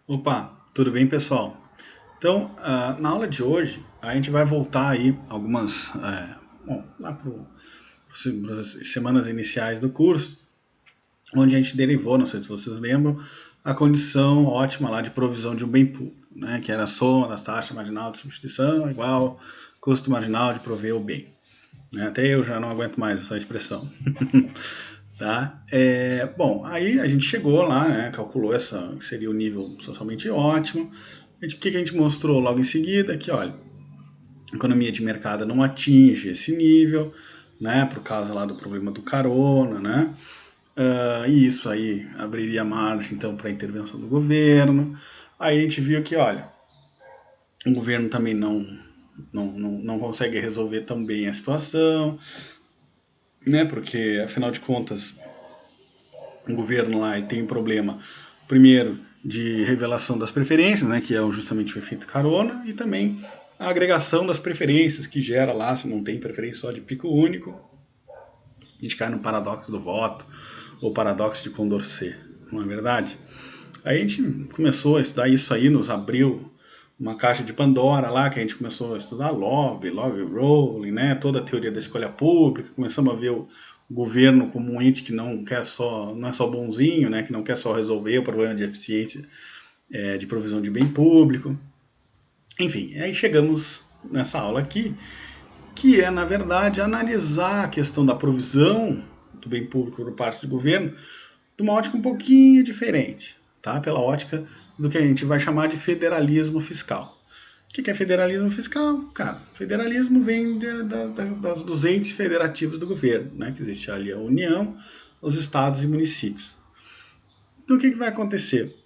Opa, tudo bem, pessoal? Então, na aula de hoje, a gente vai voltar aí algumas, lá para as semanas iniciais do curso, onde a gente derivou, não sei se vocês lembram, a condição ótima lá de provisão de um bem público, né, que era a soma das taxas marginal de substituição igual custo marginal de prover o bem. Né? Até eu já não aguento mais essa expressão. Tá? Bom, aí a gente chegou lá, né, calculou essa que seria o nível socialmente ótimo. O que a gente mostrou logo em seguida? Que, olha, a economia de mercado não atinge esse nível, né, por causa lá do problema do carona, né? E isso aí abriria margem, então, para a intervenção do governo. Aí a gente viu que, olha, o governo também não consegue resolver tão bem a situação, né? Porque, afinal de contas, o governo lá tem um problema, primeiro, de revelação das preferências, né, que é justamente o efeito carona, e também a agregação das preferências que gera lá, se não tem preferência só de pico único, a gente cai no paradoxo do voto, ou paradoxo de Condorcet, não é verdade? Aí a gente começou a estudar isso aí, nos abriu uma caixa de Pandora lá, que a gente começou a estudar lobby rolling, né, toda a teoria da escolha pública, começamos a ver o governo como um ente que não é só bonzinho, né, que não quer só resolver o problema de eficiência de provisão de bem público. Enfim, aí chegamos nessa aula aqui, que é, na verdade, analisar a questão da provisão do bem público por parte do governo de uma ótica um pouquinho diferente, tá? Pela ótica do que a gente vai chamar de federalismo fiscal. O que é federalismo fiscal? Cara, federalismo vem dos entes federativos do governo, né? Que existe ali a União, os estados e municípios. Então, o que vai acontecer?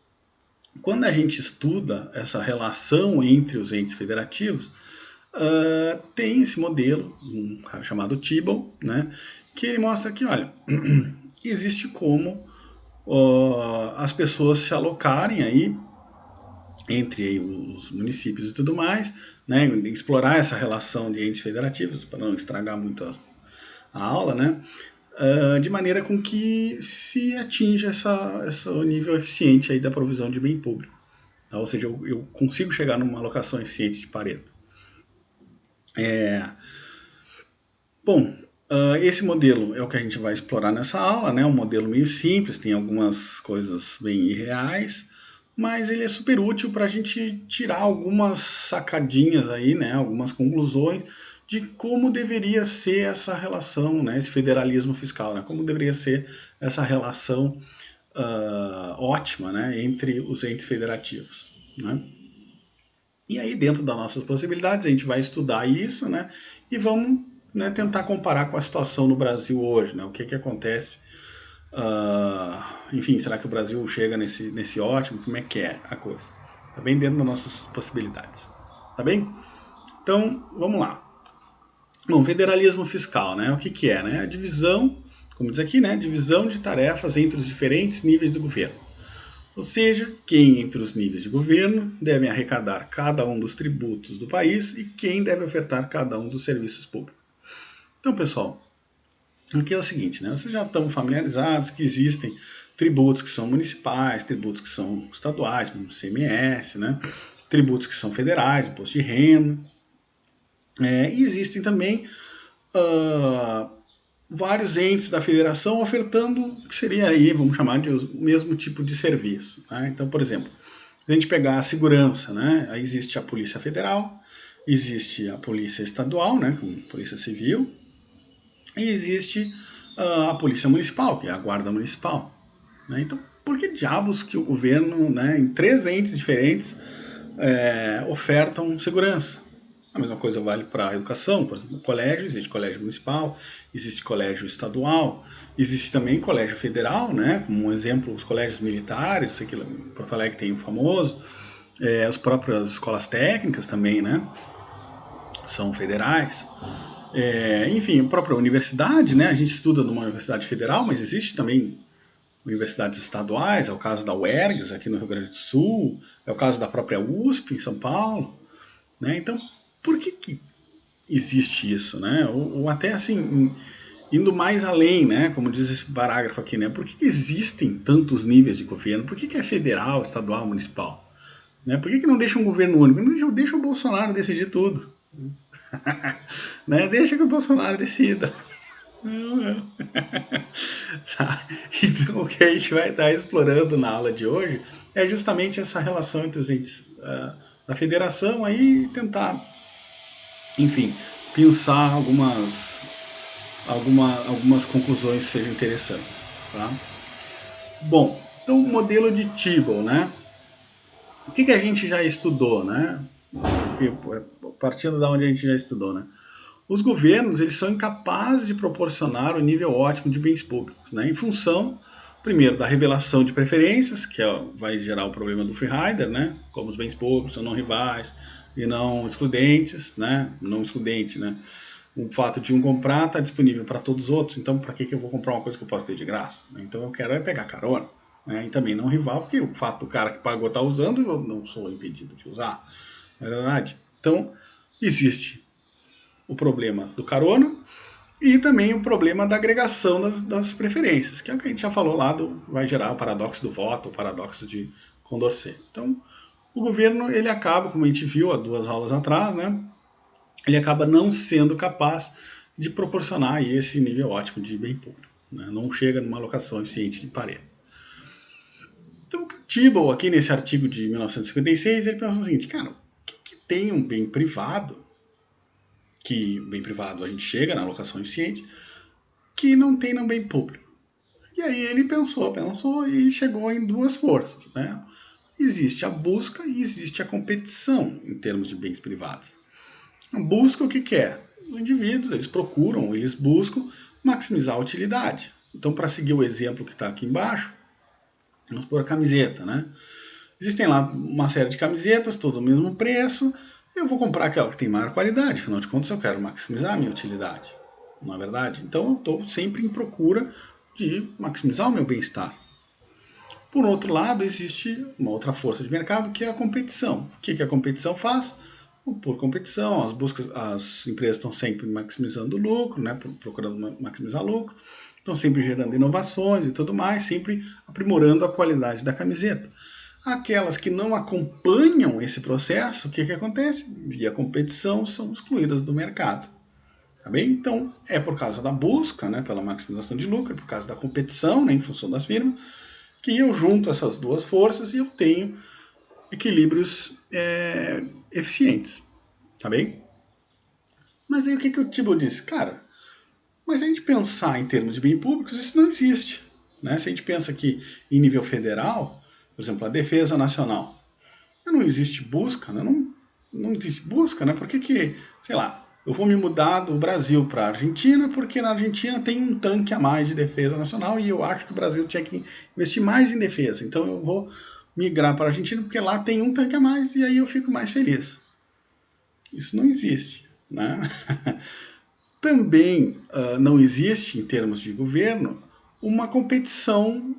Quando a gente estuda essa relação entre os entes federativos, tem esse modelo, um cara chamado Tibble, né? Que ele mostra que, olha, existe como as pessoas se alocarem aí entre os municípios e tudo mais, né, explorar essa relação de entes federativos, para não estragar muito a aula, né, de maneira com que se atinja esse nível eficiente aí da provisão de bem público. Tá? Ou seja, eu consigo chegar numa alocação eficiente de Pareto. Bom, esse modelo é o que a gente vai explorar nessa aula, né? Um modelo meio simples, tem algumas coisas bem irreais, mas ele é super útil para a gente tirar algumas sacadinhas aí, né? Algumas conclusões de como deveria ser essa relação, né? Esse federalismo fiscal, né? Como deveria ser essa relação ótima, né? Entre os entes federativos, né? E aí, dentro das nossas possibilidades, a gente vai estudar isso, né? E vamos, né, tentar comparar com a situação no Brasil hoje, né? O que acontece? Enfim, será que o Brasil chega nesse ótimo? Como é que é a coisa? Tá bem dentro das nossas possibilidades. Tá bem? Então, vamos lá. Bom, federalismo fiscal, né? O que é, né? A divisão, como diz aqui, né? Divisão de tarefas entre os diferentes níveis do governo. Ou seja, quem entre os níveis de governo deve arrecadar cada um dos tributos do país e quem deve ofertar cada um dos serviços públicos. Então, pessoal, aqui é o seguinte, né? Vocês já estão familiarizados que existem tributos que são municipais, tributos que são estaduais, como o CMS, né? Tributos que são federais, imposto de renda. E existem também vários entes da federação ofertando o que seria aí, vamos chamar de o mesmo tipo de serviço. Né? Então, por exemplo, se a gente pegar a segurança, né? Aí existe a Polícia Federal, existe a Polícia Estadual, né? Como Polícia Civil, e existe a Polícia Municipal, que é a Guarda Municipal. Né? Então, por que diabos que o governo, né, em três entes diferentes, ofertam segurança? A mesma coisa vale para a educação, por exemplo, colégio, existe colégio municipal, existe colégio estadual, existe também colégio federal, né? Como um exemplo, os colégios militares, aqui em Porto Alegre tem o famoso, as próprias escolas técnicas também, né? São federais. Enfim, a própria universidade, né? A gente estuda numa universidade federal, mas existe também universidades estaduais, é o caso da UERGS, aqui no Rio Grande do Sul, é o caso da própria USP, em São Paulo. Né? Então, por que existe isso? Né? Ou até assim, indo mais além, né? Como diz esse parágrafo aqui, né? Por que existem tantos níveis de governo? Por que é federal, estadual, municipal? Né? Por que não deixa um governo único? Não deixa o Bolsonaro decidir tudo. Né? Deixa que o Bolsonaro decida. Não. Então, o que a gente vai estar explorando na aula de hoje é justamente essa relação entre os entes da federação aí e tentar, enfim, pensar algumas conclusões que sejam interessantes. Tá? Bom, então o modelo de Tibble, né? O que a gente já estudou, né? Partindo da onde a gente já estudou, né? Os governos, eles são incapazes de proporcionar o nível ótimo de bens públicos, né? Em função, primeiro, da revelação de preferências, que vai gerar o problema do free rider, né? Como os bens públicos são não rivais e não excludentes, né? Não excludente, né? O fato de um comprar está disponível para todos os outros, então para que eu vou comprar uma coisa que eu posso ter de graça? Então eu quero pegar carona. Né? E também não rival, porque o fato do cara que pagou estar usando, eu não sou impedido de usar. Não é verdade? Então, existe o problema do carona e também o problema da agregação das preferências, que é o que a gente já falou lá, vai gerar o paradoxo do voto, o paradoxo de Condorcet. Então, o governo, ele acaba, como a gente viu há 2 aulas atrás, né, ele acaba não sendo capaz de proporcionar esse nível ótimo de bem público. Né, não chega numa alocação eficiente de Pareto. Então, o Tibble, aqui nesse artigo de 1956, ele pensou o seguinte, cara, o que tem um bem privado, que bem privado a gente chega na alocação eficiente, que não tem no bem público? E aí ele pensou e chegou em 2 forças. Né? Existe a busca e existe a competição em termos de bens privados. A busca o que é? Os indivíduos, eles buscam maximizar a utilidade. Então, para seguir o exemplo que está aqui embaixo, vamos pôr a camiseta, né? Existem lá uma série de camisetas, todo o mesmo preço. Eu vou comprar aquela que tem maior qualidade, afinal de contas eu quero maximizar a minha utilidade. Não é verdade? Então eu estou sempre em procura de maximizar o meu bem-estar. Por outro lado, existe uma outra força de mercado que é a competição. O que a competição faz? Por competição, as empresas estão sempre maximizando o lucro, né? Procurando maximizar lucro, estão sempre gerando inovações e tudo mais, sempre aprimorando a qualidade da camiseta. Aquelas que não acompanham esse processo, o que acontece? Via competição, são excluídas do mercado. Tá bem? Então, é por causa da busca, né, pela maximização de lucro, é por causa da competição, né, em função das firmas, que eu junto essas 2 forças e eu tenho equilíbrios eficientes. Tá bem? Mas aí o que o Tibble disse? Cara, mas se a gente pensar em termos de bens públicos, isso não existe. Né? Se a gente pensa aqui em nível federal, por exemplo, a defesa nacional, não existe busca, né? Não existe busca, né? Por que, sei lá, eu vou me mudar do Brasil para a Argentina porque na Argentina tem um tanque a mais de defesa nacional e eu acho que o Brasil tinha que investir mais em defesa. Então eu vou migrar para a Argentina porque lá tem um tanque a mais e aí eu fico mais feliz. Isso não existe, né? Também não existe, em termos de governo, uma competição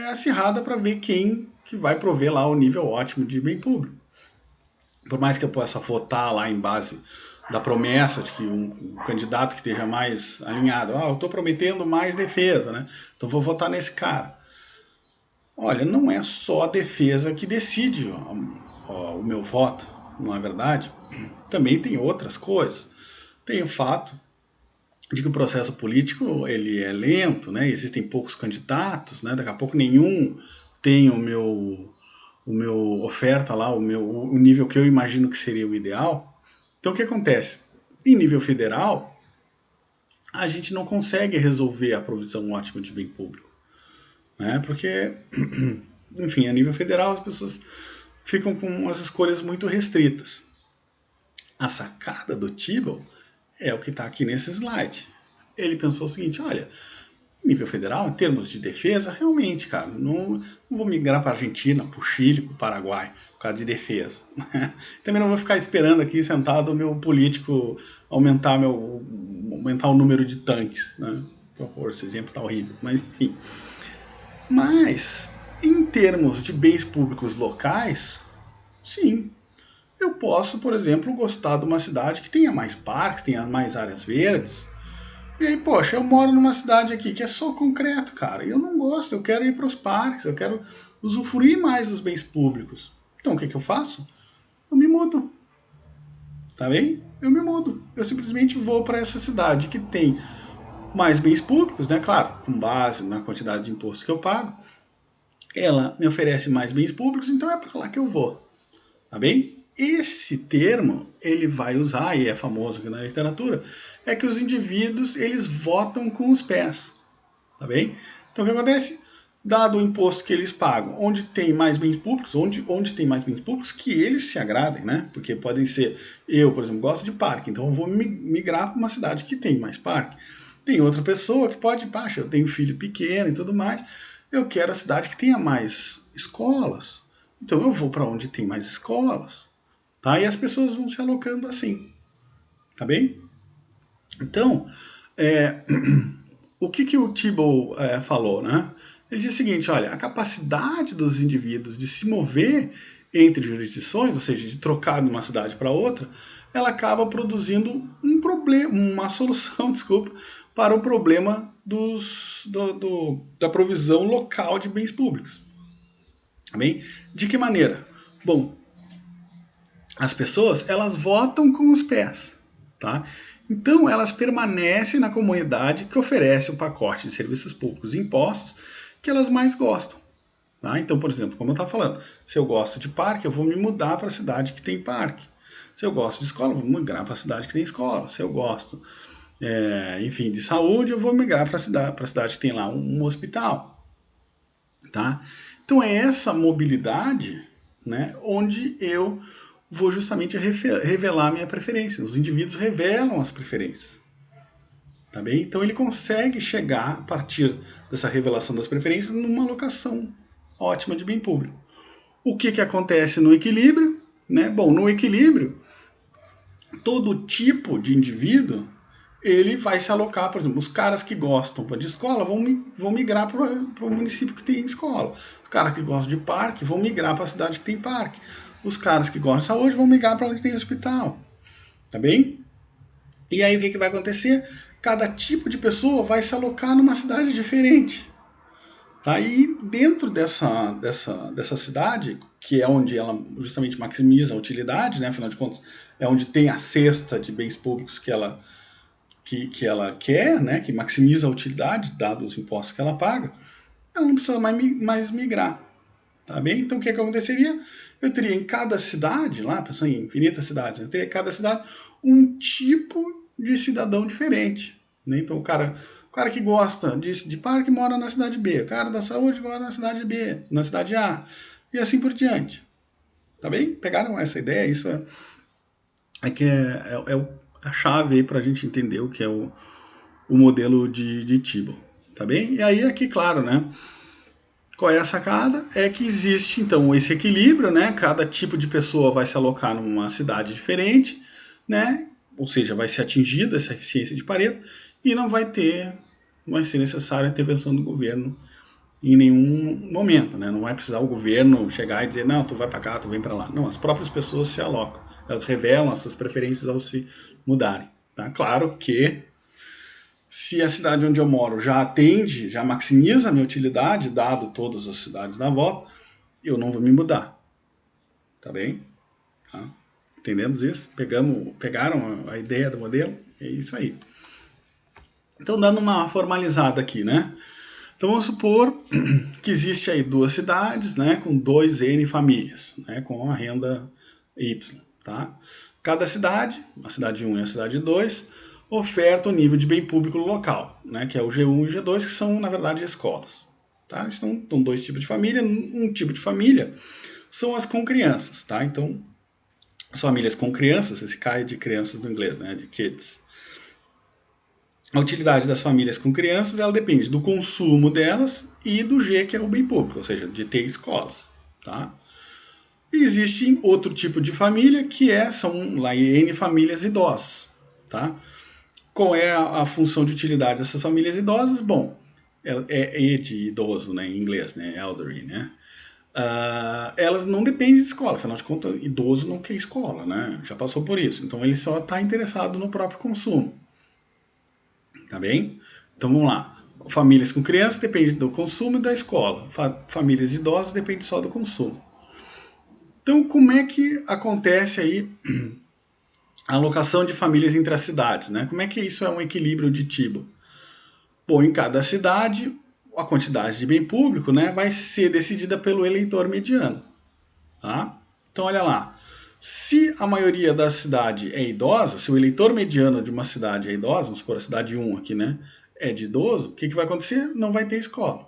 acirrada para ver quem que vai prover lá o nível ótimo de bem público. Por mais que eu possa votar lá em base da promessa de que um candidato que esteja mais alinhado, eu estou prometendo mais defesa, né? Então vou votar nesse cara. Olha, não é só a defesa que decide o meu voto, não é verdade? Também tem outras coisas. Tem o fato de que o processo político ele é lento, né? Existem poucos candidatos, né? Daqui a pouco nenhum tem o meu oferta lá, o nível que eu imagino que seria o ideal. Então o que acontece? Em nível federal, a gente não consegue resolver a provisão ótima de bem público. Né? Porque, enfim, a nível federal as pessoas ficam com as escolhas muito restritas. A sacada do Tibble é o que está aqui nesse slide. Ele pensou o seguinte, olha, nível federal, em termos de defesa, realmente, cara, não vou migrar para a Argentina, para o Chile, para o Paraguai, por causa de defesa. Também não vou ficar esperando aqui sentado o meu político aumentar o número de tanques. Né? Por favor, esse exemplo está horrível, mas enfim. Mas, em termos de bens públicos locais, sim. Eu posso, por exemplo, gostar de uma cidade que tenha mais parques, tenha mais áreas verdes. E aí, poxa, eu moro numa cidade aqui que é só concreto, cara. E eu não gosto, eu quero ir para os parques, eu quero usufruir mais dos bens públicos. Então o que eu faço? Eu me mudo. Tá bem? Eu me mudo. Eu simplesmente vou para essa cidade que tem mais bens públicos, né? Claro, com base na quantidade de imposto que eu pago. Ela me oferece mais bens públicos, então é para lá que eu vou. Tá bem? Esse termo ele vai usar, e é famoso aqui na literatura, é que os indivíduos eles votam com os pés. Tá bem? Então o que acontece? Dado o imposto que eles pagam, onde tem mais bens públicos, onde tem mais bens públicos, que eles se agradem, né? Porque podem ser, eu, por exemplo, gosto de parque, então eu vou migrar para uma cidade que tem mais parque. Tem outra pessoa que pode, baixa, eu tenho filho pequeno e tudo mais, eu quero a cidade que tenha mais escolas. Então eu vou para onde tem mais escolas, tá? E as pessoas vão se alocando assim, tá bem? Então, o que o Thibault falou, né? Ele diz o seguinte, olha, a capacidade dos indivíduos de se mover entre jurisdições, ou seja, de trocar de uma cidade para outra, ela acaba produzindo um problema, uma solução, desculpa, para o problema da provisão local de bens públicos. Bem, de que maneira? Bom, as pessoas elas votam com os pés, tá? Então elas permanecem na comunidade que oferece o pacote de serviços públicos e impostos que elas mais gostam. Tá? Então, por exemplo, como eu estava falando, se eu gosto de parque, eu vou me mudar para a cidade que tem parque. Se eu gosto de escola, eu vou migrar para a cidade que tem escola. Se eu gosto, enfim, de saúde, eu vou migrar para a cidade que tem lá um hospital. Tá? Então é essa mobilidade, né, onde eu vou justamente revelar a minha preferência. Os indivíduos revelam as preferências. Tá bem? Então ele consegue chegar, a partir dessa revelação das preferências, numa alocação ótima de bem público. O que acontece no equilíbrio? Né? Bom, no equilíbrio, todo tipo de indivíduo ele vai se alocar, por exemplo, os caras que gostam de escola vão migrar para o município que tem escola. Os caras que gostam de parque vão migrar para a cidade que tem parque. Os caras que gostam de saúde vão migrar para onde tem hospital. Tá bem? E aí o que vai acontecer? Cada tipo de pessoa vai se alocar numa cidade diferente. Tá? E dentro dessa cidade, que é onde ela justamente maximiza a utilidade, né? Afinal de contas, é onde tem a cesta de bens públicos que ela quer, né, que maximiza a utilidade, dados os impostos que ela paga, ela não precisa mais migrar. Tá bem? Então o que aconteceria? Eu teria em cada cidade, lá, pensando em infinitas cidades, eu teria em cada cidade um tipo de cidadão diferente. Né? Então o cara que gosta de parque mora na cidade B, o cara da saúde mora na cidade B, na cidade A, e assim por diante. Tá bem? Pegaram essa ideia? Isso a chave para a gente entender o que é o modelo de Thibault, tá bem? E aí aqui, claro, né? Qual é a sacada? É que existe, então, esse equilíbrio, né? Cada tipo de pessoa vai se alocar numa cidade diferente, né? Ou seja, vai ser atingida essa eficiência de Pareto e não vai ser necessária a intervenção do governo em nenhum momento, né? Não vai precisar o governo chegar e dizer, não, tu vai para cá, tu vem para lá. Não, as próprias pessoas se alocam. Elas revelam essas preferências ao se mudarem. Tá? Claro que se a cidade onde eu moro já atende, já maximiza a minha utilidade, dado todas as cidades da volta, eu não vou me mudar. Tá bem? Tá? Entendemos isso? Pegaram a ideia do modelo? É isso aí. Então, dando uma formalizada aqui, né? Então, vamos supor que existe aí duas cidades, né, com 2N famílias, né, com a renda Y, tá? Cada cidade, a cidade 1 e a cidade 2, oferta o nível de bem público local, né, que é o G1 e o G2, que são, na verdade, escolas. Tá? Então, dois tipos de família. Um tipo de família são as com crianças, tá? Então, as famílias com crianças, esse cai de crianças no inglês, né, de kids. A utilidade das famílias com crianças ela depende do consumo delas e do G, que é o bem público, ou seja, de ter escolas. Tá? E existe outro tipo de família que são lá N famílias idosas. Tá? Qual é a função de utilidade dessas famílias idosas? Bom, é de idoso, né, em inglês, né, elderly, né? Elas não dependem de escola, afinal de contas, idoso não quer escola, né? Já passou por isso. Então ele só está interessado no próprio consumo. Tá bem? Então vamos lá. Famílias com crianças dependem do consumo e da escola. Famílias de idosos dependem só do consumo. Então, como é que acontece aí a alocação de famílias entre as cidades, né? Como é que isso é um equilíbrio de Tibor? Bom, em cada cidade, a quantidade de bem público, né, vai ser decidida pelo eleitor mediano, tá? Então, olha lá. Se a maioria da cidade é idosa, se o eleitor mediano de uma cidade é idosa, vamos supor a cidade 1 aqui, né, é de idoso, o que vai acontecer? Não vai ter escola.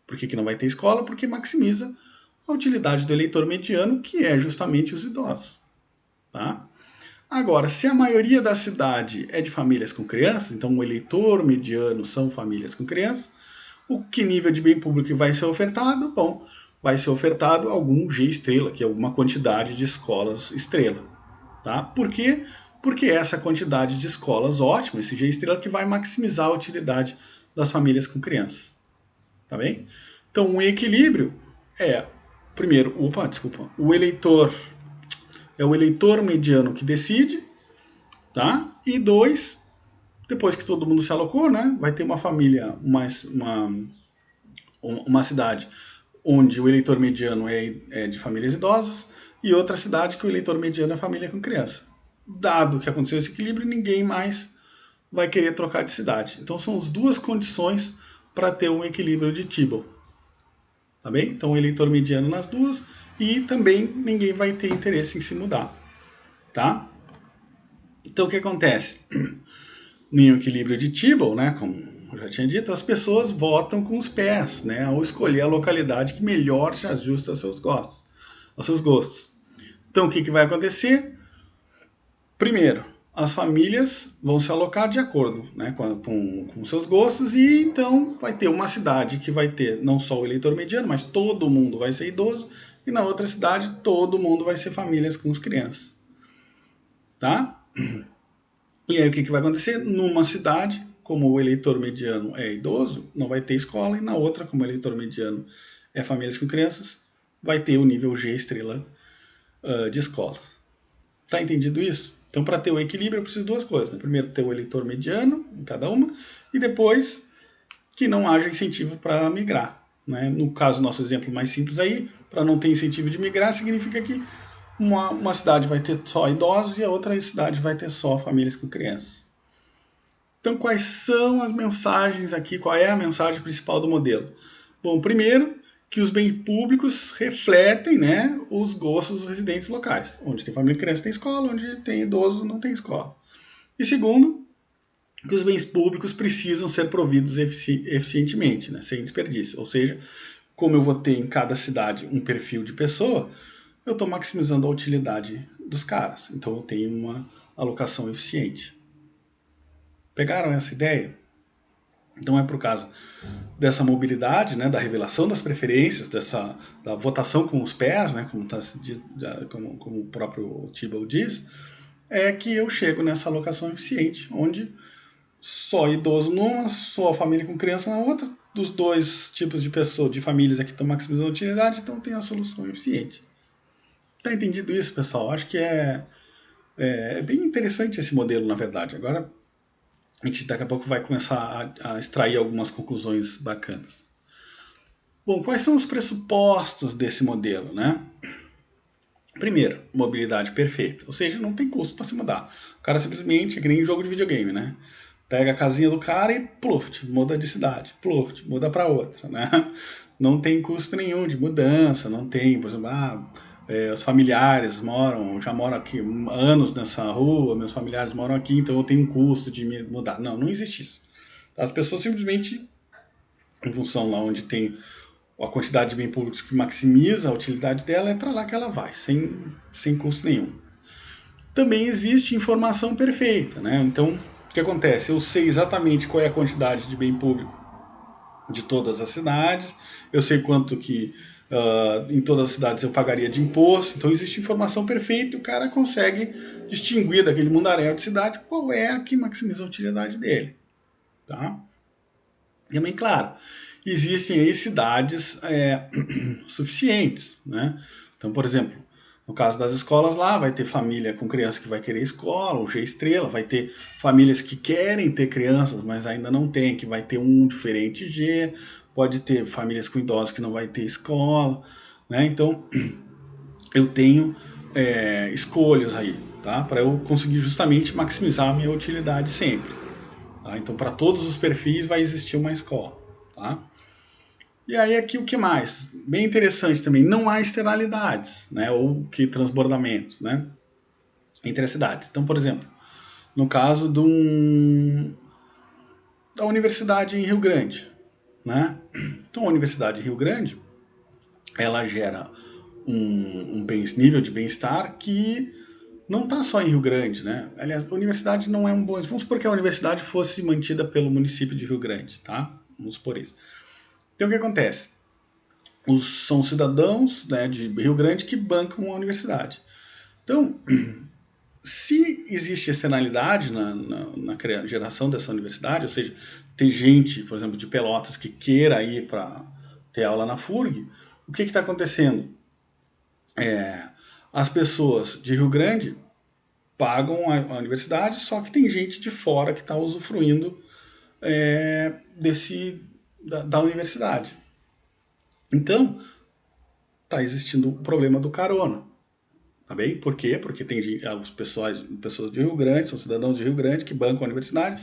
Por que não vai ter escola? Porque maximiza a utilidade do eleitor mediano, que é justamente os idosos, tá? Agora, se a maioria da cidade é de famílias com crianças, então o eleitor mediano são famílias com crianças, o que nível de bem público vai ser ofertado? Bom, vai ser ofertado algum G estrela, que é alguma quantidade de escolas estrela. Tá? Por quê? Porque essa quantidade de escolas ótima, esse G estrela, que vai maximizar a utilidade das famílias com crianças. Tá bem? Então, um equilíbrio é, primeiro, o eleitor é o eleitor mediano que decide, tá? E dois, depois que todo mundo se alocou, né, vai ter uma família, uma cidade onde o eleitor mediano é de famílias idosas e outra cidade que o eleitor mediano é família com criança. Dado que aconteceu esse equilíbrio, ninguém mais vai querer trocar de cidade. Então são as duas condições para ter um equilíbrio de Tibble. Tá bem? Então o eleitor mediano nas duas e também ninguém vai ter interesse em se mudar. Tá? Então o que acontece? Em um equilíbrio de Tibble, né, como eu já tinha dito, as pessoas votam com os pés, né, ao escolher a localidade que melhor se ajusta aos seus gostos. Então o que vai acontecer? Primeiro, as famílias vão se alocar de acordo, né, com seus gostos, e então vai ter uma cidade que vai ter não só o eleitor mediano, mas todo mundo vai ser idoso, e na outra cidade todo mundo vai ser famílias com as crianças. Tá? E aí o que vai acontecer? Numa cidade, como o eleitor mediano é idoso, não vai ter escola, e na outra, como o eleitor mediano é famílias com crianças, vai ter o nível G estrela de escolas. Tá entendido isso? Então, para ter o equilíbrio, eu preciso de duas coisas. Né? Primeiro, ter o eleitor mediano em cada uma, e depois, que não haja incentivo para migrar. Né? No caso, nosso exemplo mais simples aí, para não ter incentivo de migrar, significa que uma cidade vai ter só idosos e a outra cidade vai ter só famílias com crianças. Então, quais são as mensagens aqui? Qual é a mensagem principal do modelo? Bom, primeiro, que os bens públicos refletem, né, os gostos dos residentes locais. Onde tem família com criança tem escola, onde tem idoso não tem escola. E segundo, que os bens públicos precisam ser providos eficientemente, né, sem desperdício. Ou seja, como eu vou ter em cada cidade um perfil de pessoa, eu estou maximizando a utilidade dos caras. Então eu tenho uma alocação eficiente. Pegaram essa ideia? Então é por causa dessa mobilidade, né, da revelação das preferências, da votação com os pés, né, como o próprio Tibble diz, é que eu chego nessa alocação eficiente, onde só idoso numa, só família com criança na outra, dos dois tipos de pessoas, de famílias aqui estão maximizando a utilidade, então tem a solução eficiente. Tá entendido isso, pessoal? Acho que é bem interessante esse modelo, na verdade. Agora a gente daqui a pouco vai começar a extrair algumas conclusões bacanas. Bom, quais são os pressupostos desse modelo, né? Primeiro, mobilidade perfeita, ou seja, não tem custo para se mudar. O cara simplesmente, é que nem jogo de videogame, né? Pega a casinha do cara e pluft, muda de cidade, pluft, muda para outra, né? Não tem custo nenhum de mudança, não tem, por exemplo, os familiares já moram aqui anos nessa rua, meus familiares moram aqui, então eu tenho um custo de me mudar. Não, não existe isso. As pessoas simplesmente, em função lá onde tem a quantidade de bens públicos que maximiza a utilidade dela, é para lá que ela vai, sem custo nenhum. Também existe informação perfeita, né? Então, o que acontece? Eu sei exatamente qual é a quantidade de bem público de todas as cidades, eu sei quanto que em todas as cidades eu pagaria de imposto, então existe informação perfeita e o cara consegue distinguir daquele mundaréu de cidades qual é a que maximiza a utilidade dele. Tá? E também, claro, existem aí cidades suficientes. Né? Então, por exemplo, no caso das escolas lá, vai ter família com criança que vai querer escola, o G estrela, vai ter famílias que querem ter crianças, mas ainda não tem, que vai ter um diferente G, pode ter famílias com idosos que não vai ter escola, né? Então, eu tenho escolhas aí, tá? Para eu conseguir justamente maximizar a minha utilidade sempre. Tá? Então, para todos os perfis vai existir uma escola. Tá? E aí aqui o que mais? Bem interessante também, não há externalidades, né? Ou que transbordamentos, né? Entre as cidades. Então, por exemplo, no caso da universidade em Rio Grande, né? Então, a universidade em Rio Grande, ela gera um nível de bem-estar que não está só em Rio Grande, né? Aliás, a universidade não é um bom. Vamos supor que a universidade fosse mantida pelo município de Rio Grande, tá? Vamos supor isso. Então o que acontece? São cidadãos, né, de Rio Grande que bancam a universidade. Então, se existe externalidade na geração dessa universidade, ou seja, tem gente, por exemplo, de Pelotas que queira ir para ter aula na FURG, o que está acontecendo? As pessoas de Rio Grande pagam a universidade, só que tem gente de fora que está usufruindo da universidade. Então, está existindo o problema do carona. Tá bem? Por quê? Porque tem pessoas de Rio Grande, são cidadãos de Rio Grande que bancam a universidade,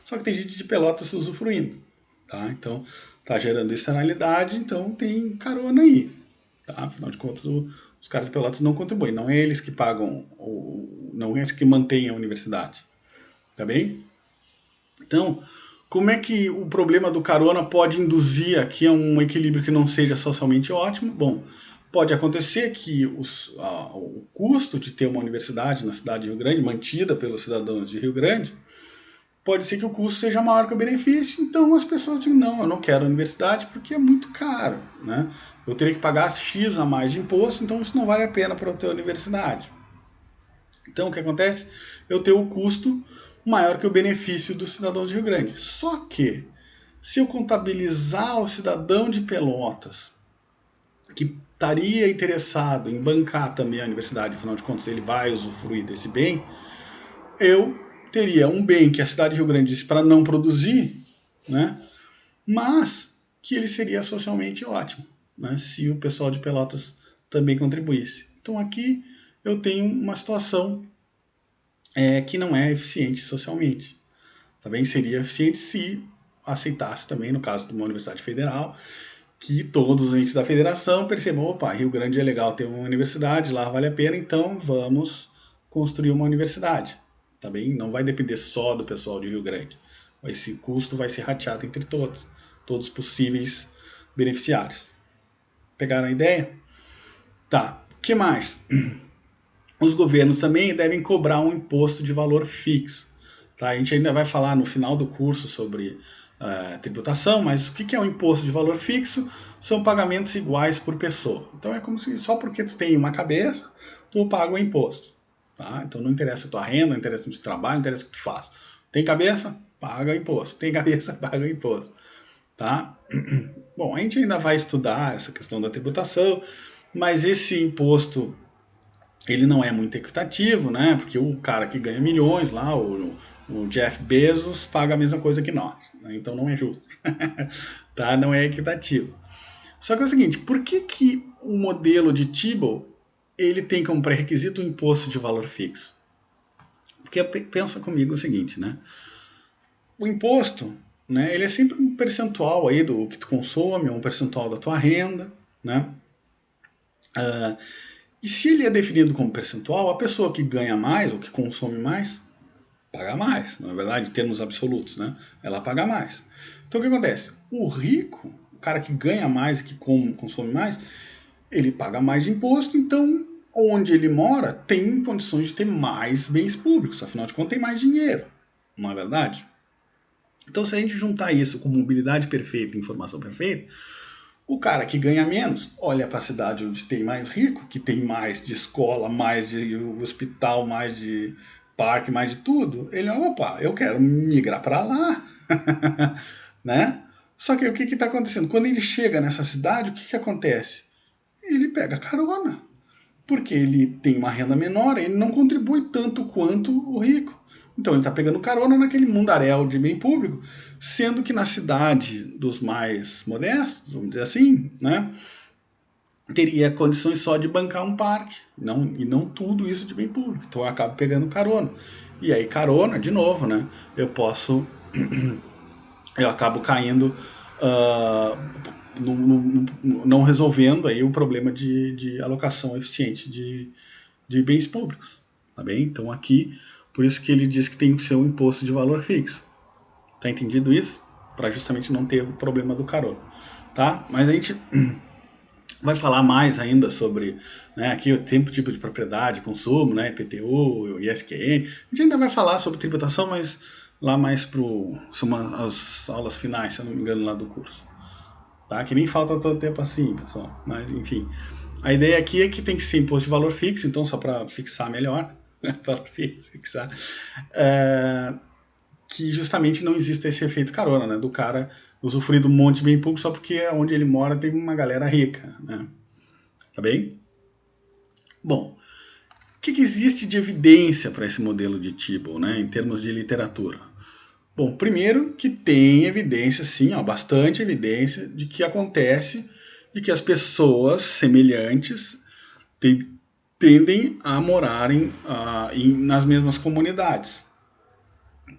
só que tem gente de Pelotas usufruindo. Tá? Então, está gerando externalidade, então tem carona aí. Tá? Afinal de contas, os caras de Pelotas não contribuem, não é eles que pagam, não é eles que mantêm a universidade. Tá bem? Então, como é que o problema do carona pode induzir aqui a um equilíbrio que não seja socialmente ótimo? Bom, pode acontecer que o custo de ter uma universidade na cidade de Rio Grande, mantida pelos cidadãos de Rio Grande, pode ser que o custo seja maior que o benefício, então as pessoas dizem, não, eu não quero a universidade porque é muito caro, né? Eu teria que pagar X a mais de imposto, então isso não vale a pena para eu ter a universidade. Então o que acontece? Eu tenho o custo maior que o benefício do cidadão de Rio Grande. Só que, se eu contabilizar o cidadão de Pelotas, que estaria interessado em bancar também a universidade, afinal de contas ele vai usufruir desse bem, eu teria um bem que a cidade de Rio Grande disse para não produzir, né? Mas que ele seria socialmente ótimo, né? Se o pessoal de Pelotas também contribuísse. Então aqui eu tenho uma situação que não é eficiente socialmente. Também seria eficiente se aceitasse também, no caso de uma universidade federal, que todos os entes da federação percebam, opa, Rio Grande é legal ter uma universidade, lá vale a pena, então vamos construir uma universidade. Também não vai depender só do pessoal de Rio Grande. Esse custo vai ser rateado entre todos os possíveis beneficiários. Pegaram a ideia? Tá. O que mais? Os governos também devem cobrar um imposto de valor fixo. Tá? A gente ainda vai falar no final do curso sobre tributação, mas o que é um imposto de valor fixo? São pagamentos iguais por pessoa. Então é como se só porque tu tem uma cabeça, tu paga o imposto. Tá? Então não interessa a tua renda, não interessa o teu trabalho, não interessa o que tu faz. Tem cabeça? Paga o imposto. Tem cabeça? Paga o imposto. Tá? Bom, a gente ainda vai estudar essa questão da tributação, mas esse imposto ele não é muito equitativo, né? Porque o cara que ganha milhões lá, o Jeff Bezos, paga a mesma coisa que nós. Né? Então não é justo. Tá? Não é equitativo. Só que é o seguinte, por que o modelo de Tibble ele tem como pré-requisito o imposto de valor fixo? Porque pensa comigo o seguinte, né? O imposto, né, ele é sempre um percentual aí do que tu consome, um percentual da tua renda, né? E se ele é definido como percentual, a pessoa que ganha mais ou que consome mais, paga mais, na verdade, em termos absolutos, né? Ela paga mais. Então o que acontece? O rico, o cara que ganha mais e que consome mais, ele paga mais de imposto, então onde ele mora tem condições de ter mais bens públicos, afinal de contas tem mais dinheiro, não é verdade? Então se a gente juntar isso com mobilidade perfeita e informação perfeita, o cara que ganha menos olha para a cidade onde tem mais rico, que tem mais de escola, mais de hospital, mais de parque, mais de tudo. Ele, opa, eu quero migrar para lá, né? Só que o que está acontecendo? Quando ele chega nessa cidade, o que acontece? Ele pega carona, porque ele tem uma renda menor, ele não contribui tanto quanto o rico. Então ele está pegando carona naquele mundaréu de bem público, sendo que na cidade dos mais modestos, vamos dizer assim, né, teria condições só de bancar um parque, e não tudo isso de bem público. Então eu acabo pegando carona. E aí carona, de novo, né? Eu acabo caindo, uh, não resolvendo aí o problema de alocação eficiente de bens públicos, tá bem? Então aqui, por isso que ele diz que tem que ser um imposto de valor fixo. Tá entendido isso? Para justamente não ter o problema do carona, tá? Mas a gente vai falar mais ainda sobre, né, aqui o tipo de propriedade, consumo, né, IPTU, ISQN. A gente ainda vai falar sobre tributação, mas lá mais são as aulas finais, se eu não me engano, lá do curso. Tá? Que nem falta todo tempo assim, pessoal. Mas, enfim. A ideia aqui é que tem que ser imposto de valor fixo, então só para fixar melhor, valor fixo, fixar, que justamente não existe esse efeito carona, né, do cara usufruir de um monte de bem público só porque onde ele mora tem uma galera rica, né? Tá bem? Bom, o que existe de evidência para esse modelo de Tibble, né, em termos de literatura? Bom, primeiro que tem evidência, sim, ó, bastante evidência de que acontece de que as pessoas semelhantes tendem a morarem nas mesmas comunidades.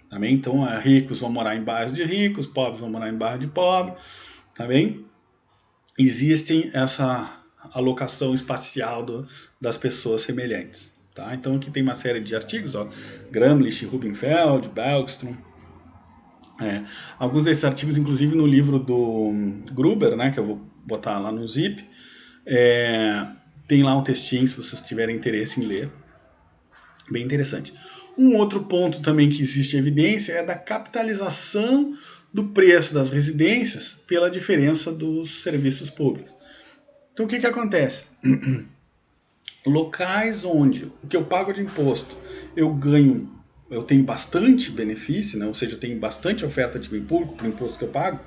Tá bem? Então, ricos vão morar em bairros de ricos, pobres vão morar em bairros de pobres, tá bem? Existem essa alocação espacial das pessoas semelhantes. Tá? Então aqui tem uma série de artigos, ó, Gramlich, Rubenfeld, Bergstrom. Alguns desses artigos, inclusive no livro do Gruber, né, que eu vou botar lá no Zip, tem lá um textinho, se vocês tiverem interesse em ler. Bem interessante. Um outro ponto também que existe evidência é da capitalização do preço das residências pela diferença dos serviços públicos. Então o que acontece? Locais onde o que eu pago de imposto eu tenho bastante benefício, né? Ou seja, eu tenho bastante oferta de bem público para o imposto que eu pago,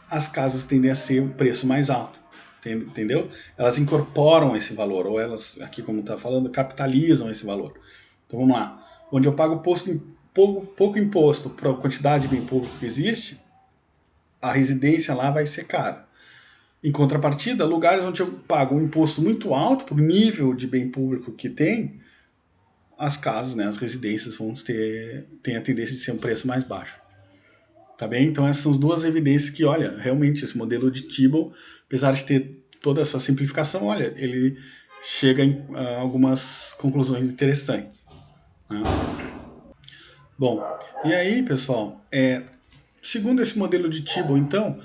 as casas tendem a ser o preço mais alto. Entendeu? Elas incorporam esse valor, ou elas, aqui como está falando, capitalizam esse valor. Então vamos lá. Onde eu pago pouco imposto para a quantidade de bem público que existe, a residência lá vai ser cara. Em contrapartida, lugares onde eu pago um imposto muito alto para o nível de bem público que tem, as casas, né, as residências têm a tendência de ser um preço mais baixo. Tá bem? Então essas são as duas evidências que, olha, realmente esse modelo de Tibble, apesar de ter toda essa simplificação, olha, ele chega em algumas conclusões interessantes. Né? Bom, e aí, pessoal, segundo esse modelo de Tibble, então,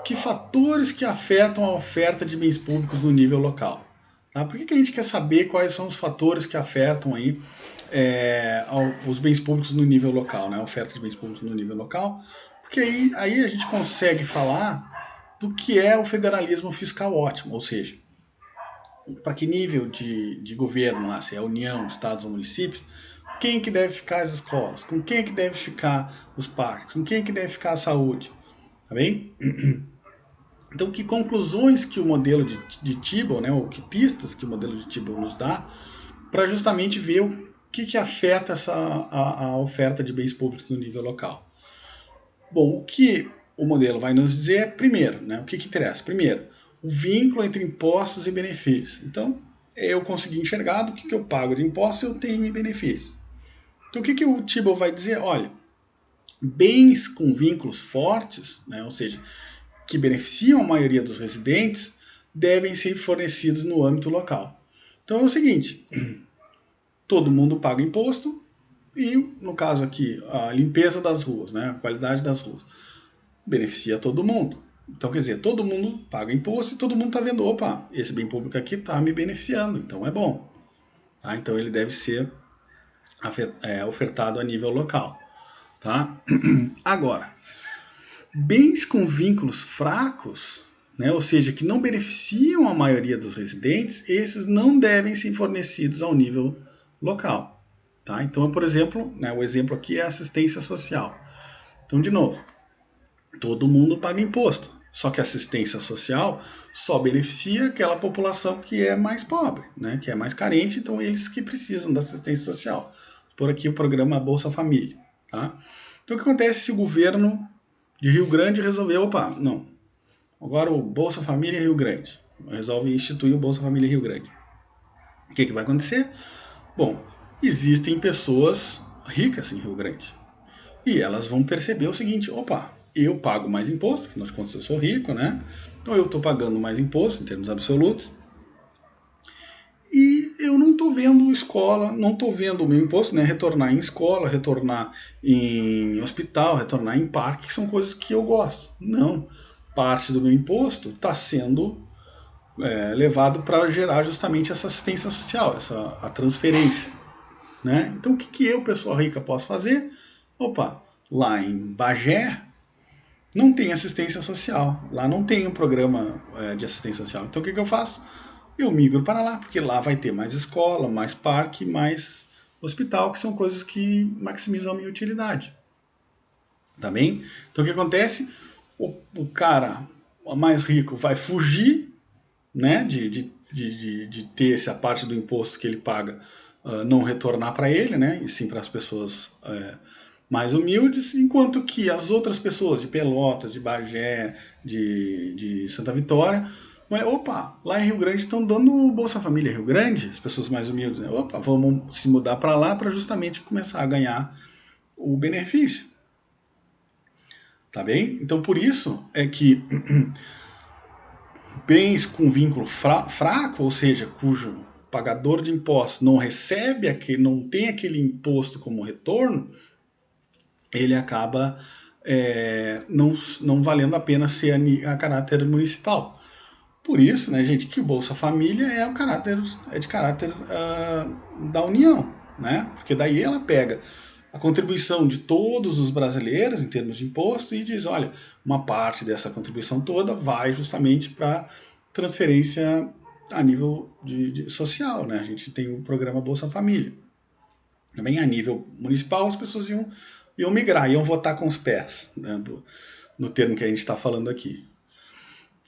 que fatores que afetam a oferta de bens públicos no nível local? Tá? Por que a gente quer saber quais são os fatores que afetam aí, os bens públicos no nível local, né? A oferta de bens públicos no nível local? Porque aí a gente consegue falar do que é o federalismo fiscal ótimo, ou seja, para que nível de governo lá, se é a União, Estados ou municípios, quem que deve ficar as escolas, com quem que deve ficar os parques, com quem que deve ficar a saúde, tá bem? Então, que conclusões que o modelo de Tibble, né, ou que pistas que o modelo de Tibble nos dá, para justamente ver o que afeta a oferta de bens públicos no nível local. Bom, o que o modelo vai nos dizer é, primeiro, né, o que interessa? Primeiro, o vínculo entre impostos e benefícios. Então, eu consegui enxergar do que eu pago de impostos eu tenho em benefícios. Então, o que o Tibble vai dizer? Olha, bens com vínculos fortes, né, ou seja, que beneficiam a maioria dos residentes, devem ser fornecidos no âmbito local. Então é o seguinte, todo mundo paga imposto e, no caso aqui, a limpeza das ruas, né, a qualidade das ruas, beneficia todo mundo. Então, quer dizer, todo mundo paga imposto e todo mundo está vendo, opa, esse bem público aqui está me beneficiando, então é bom. Tá? Então ele deve ser ofertado a nível local. Tá? Agora, bens com vínculos fracos, né, ou seja, que não beneficiam a maioria dos residentes, esses não devem ser fornecidos ao nível local. Tá? Então, por exemplo, né, o exemplo aqui é a assistência social. Então, de novo, todo mundo paga imposto, só que a assistência social só beneficia aquela população que é mais pobre, né, que é mais carente, então eles que precisam da assistência social. Por aqui o programa Bolsa Família. Tá? Então, o que acontece se o governo de Rio Grande resolveu, opa, não, agora o Bolsa Família é Rio Grande. resolve instituir o Bolsa Família Rio Grande. O que vai acontecer? Bom, existem pessoas ricas em Rio Grande. E elas vão perceber o seguinte: opa, eu pago mais imposto, afinal de contas eu sou rico, né? Então eu estou pagando mais imposto em termos absolutos. E eu não estou vendo escola, não estou vendo o meu imposto, né, retornar em escola, retornar em hospital, retornar em parque, que são coisas que eu gosto. Não. Parte do meu imposto está sendo levado para gerar justamente essa assistência social, a transferência. Né? Então o que eu, pessoa rica, posso fazer? Opa, lá em Bagé não tem assistência social, lá não tem um programa de assistência social. Então o que eu faço? Eu migro para lá, porque lá vai ter mais escola, mais parque, mais hospital, que são coisas que maximizam a minha utilidade. Tá bem? Então o que acontece? O cara mais rico vai fugir, né, de ter essa parte do imposto que ele paga não retornar para ele, né, e sim para as pessoas mais humildes, enquanto que as outras pessoas de Pelotas, de Bagé, de Santa Vitória, opa, lá em Rio Grande estão dando Bolsa Família Rio Grande, as pessoas mais humildes, né? Opa, vamos se mudar para lá para justamente começar a ganhar o benefício. Tá bem? Então por isso é que bens com vínculo fraco, ou seja, cujo pagador de impostos não recebe aquele, não tem aquele imposto como retorno, ele acaba não valendo a pena ser a caráter municipal. Por isso, né, gente, que o Bolsa Família é de caráter da União, né? Porque daí ela pega a contribuição de todos os brasileiros em termos de imposto e diz, olha, uma parte dessa contribuição toda vai justamente para transferência a nível de social, né? A gente tem o programa Bolsa Família. Também a nível municipal as pessoas iam migrar, iam votar com os pés, né, no termo que a gente está falando aqui.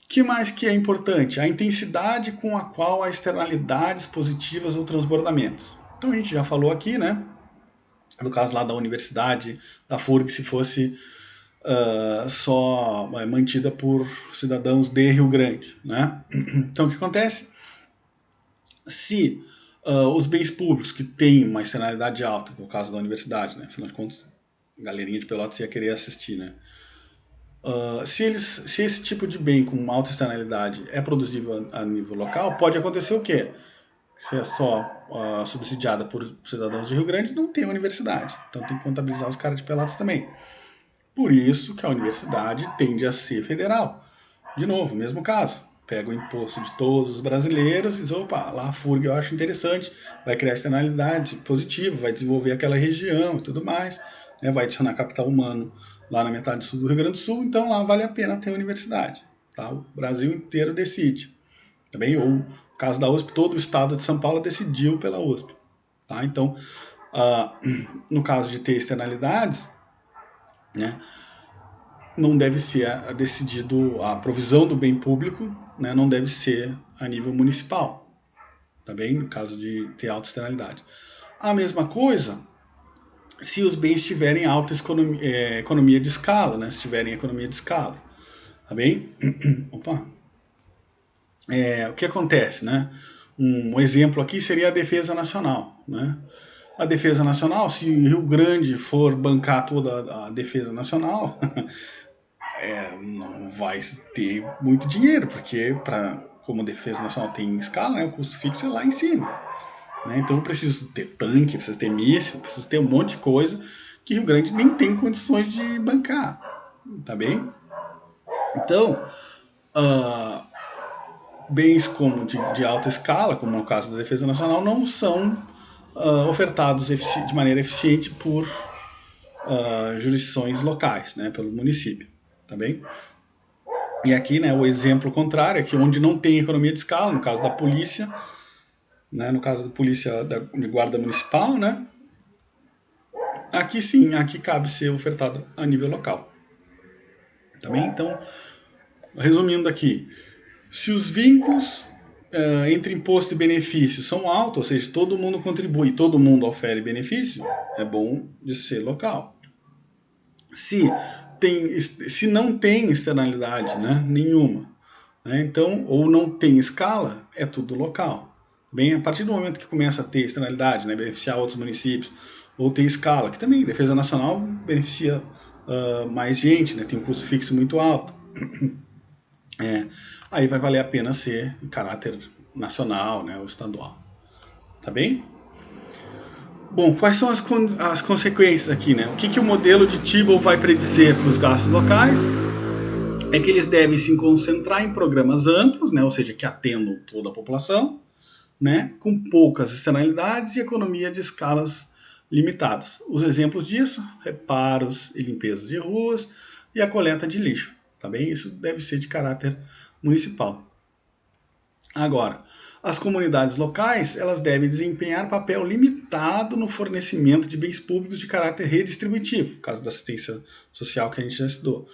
O que mais que é importante? A intensidade com a qual há externalidades positivas ou transbordamentos. Então a gente já falou aqui, né? No caso lá da universidade, da FURG, se fosse só mantida por cidadãos de Rio Grande, né? Então o que acontece? Se os bens públicos que têm uma externalidade alta, que é o caso da universidade, né? Afinal de contas, a galerinha de Pelotas ia querer assistir, né? Se esse tipo de bem com uma alta externalidade é produzido a nível local, pode acontecer o quê? Se é só subsidiada por cidadãos de Rio Grande, não tem universidade. Então tem que contabilizar os caras de Pelotas também. Por isso que a universidade tende a ser federal. De novo, mesmo caso. Pega o imposto de todos os brasileiros e diz, opa, lá a FURG eu acho interessante, vai criar externalidade positiva, vai desenvolver aquela região e tudo mais, né, vai adicionar capital humano lá na metade sul do Rio Grande do Sul, então lá vale a pena ter universidade. Tá? O Brasil inteiro decide. Também, ou no caso da USP, todo o estado de São Paulo decidiu pela USP. Tá? Então, no caso de ter externalidades, né, não deve ser decidido, a provisão do bem público, né, não deve ser a nível municipal, tá bem? No caso de ter alta externalidade. A mesma coisa se os bens tiverem alta economia de escala, né, se tiverem economia de escala, tá bem? Opa. O que acontece, né? Um exemplo aqui seria a defesa nacional, né? A defesa nacional, se o Rio Grande for bancar toda a defesa nacional, não vai ter muito dinheiro, porque como a defesa nacional tem escala, né, o custo fixo é lá em cima. Né? Então eu preciso ter tanque, preciso ter míssil, preciso ter um monte de coisa que Rio Grande nem tem condições de bancar. Tá bem? Então, bens como de alta escala, como no caso da defesa nacional, não são ofertados de maneira eficiente por jurisdições locais, né, pelo município. Tá bem? E aqui, né, o exemplo contrário é que onde não tem economia de escala, no caso da polícia, né, no caso da polícia de guarda municipal, né, aqui sim, aqui cabe ser ofertado a nível local. Tá bem? Então, resumindo aqui, se os vínculos entre imposto e benefício são altos, ou seja, todo mundo contribui, todo mundo ofere benefício, é bom de ser local. Se não tem externalidade, né, nenhuma, né? Então, ou não tem escala, é tudo local. Bem, a partir do momento que começa a ter externalidade, né, beneficiar outros municípios, ou tem escala, que também Defesa Nacional beneficia mais gente, né, tem um custo fixo muito alto. Aí vai valer a pena ser em caráter nacional, né, ou estadual. Tá bem? Bom, quais são as consequências aqui, né? O que o modelo de Tibble vai predizer para os gastos locais? É que eles devem se concentrar em programas amplos, né, ou seja, que atendam toda a população, né, com poucas externalidades e economia de escalas limitadas. Os exemplos disso, reparos e limpezas de ruas e a coleta de lixo. Tá bem? Isso deve ser de caráter municipal. Agora, as comunidades locais elas devem desempenhar papel limitado no fornecimento de bens públicos de caráter redistributivo, no caso da assistência social que a gente já estudou,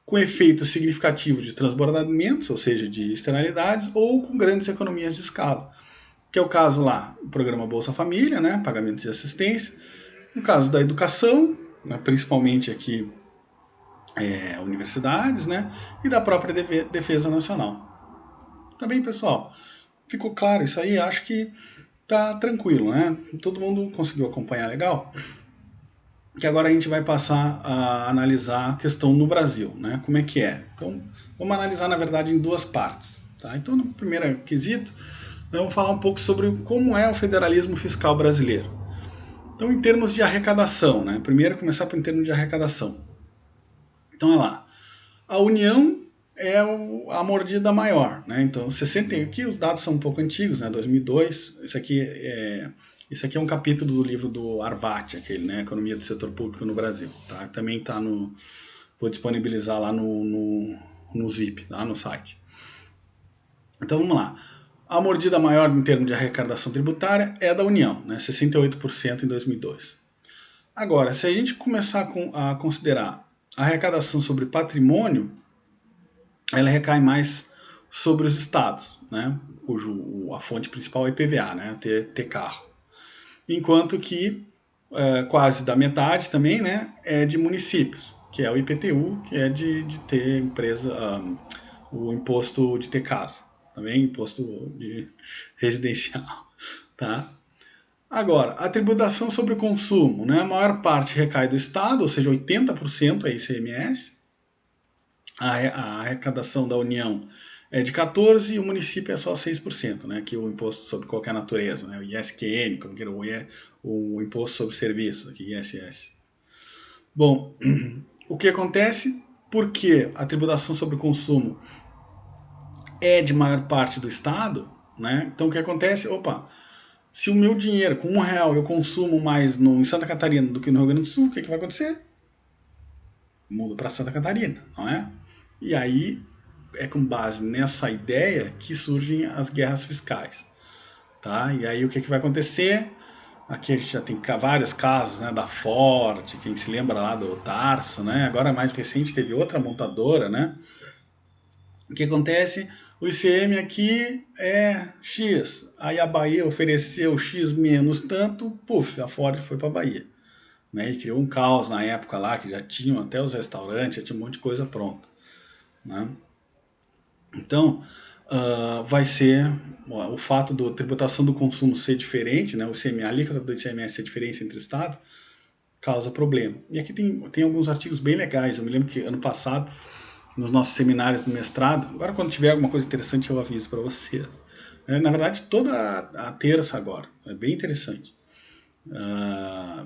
com efeitos significativos de transbordamentos, ou seja, de externalidades, ou com grandes economias de escala, que é o caso lá, o programa Bolsa Família, né, pagamento de assistência, no caso da educação, né, principalmente aqui universidades, né, e da própria Defesa Nacional. Tá bem, pessoal? Ficou claro isso aí? Acho que tá tranquilo, né? Todo mundo conseguiu acompanhar legal? Que agora a gente vai passar a analisar a questão no Brasil, né? Como é que é? Então, vamos analisar, na verdade, em duas partes. Tá? Então, no primeiro quesito, vamos falar um pouco sobre como é o federalismo fiscal brasileiro. Então, em termos de arrecadação, né? Primeiro, começar por em termos de arrecadação. Então, olha lá. A União é a mordida maior, né? Então, 60, aqui os dados são um pouco antigos, né? 2002. Isso aqui é um capítulo do livro do Arvati, aquele, né? Economia do Setor Público no Brasil. Tá? Também está no... Vou disponibilizar lá no Zip, tá? No site. Então, vamos lá. A mordida maior em termos de arrecadação tributária é da União, né? 68% em 2002. Agora, se a gente começar a considerar a arrecadação sobre patrimônio, ela recai mais sobre os estados, né? Cujo a fonte principal é IPVA, né? Ter carro. Enquanto que quase da metade também, né? É de municípios, que é o IPTU, que é de ter empresa, o imposto de ter casa, também imposto de residencial, tá? Agora, a tributação sobre o consumo, né? A maior parte recai do Estado, ou seja, 80% é ICMS. A arrecadação da União é de 14% e o município é só 6%, né? Que é o imposto sobre qualquer natureza, né? O ISQN, como que era o imposto sobre serviços, aqui, ISS. Bom, o que acontece? Porque a tributação sobre o consumo é de maior parte do Estado, né? Então o que acontece? Opa, se o meu dinheiro, com R$1, eu consumo mais em Santa Catarina do que no Rio Grande do Sul, o que vai acontecer? Mudo para Santa Catarina, não é? E aí é com base nessa ideia que surgem as guerras fiscais. Tá? E aí o que vai acontecer? Aqui a gente já tem vários casos, né, da Ford, quem se lembra lá do Tarso, né? Agora mais recente teve outra montadora, né? O que acontece? O ICM aqui é X, aí a Bahia ofereceu X menos tanto, puf, a Ford foi para a Bahia. Né? E criou um caos na época lá, que já tinham até os restaurantes, já tinha um monte de coisa pronta. Né? Então, vai ser o fato da tributação do consumo ser diferente, né? A alíquota do ICMS ser diferente entre estados, causa problema. E aqui tem alguns artigos bem legais. Eu me lembro que ano passado, nos nossos seminários do mestrado, agora quando tiver alguma coisa interessante eu aviso para você. Na verdade, toda a terça agora. É bem interessante.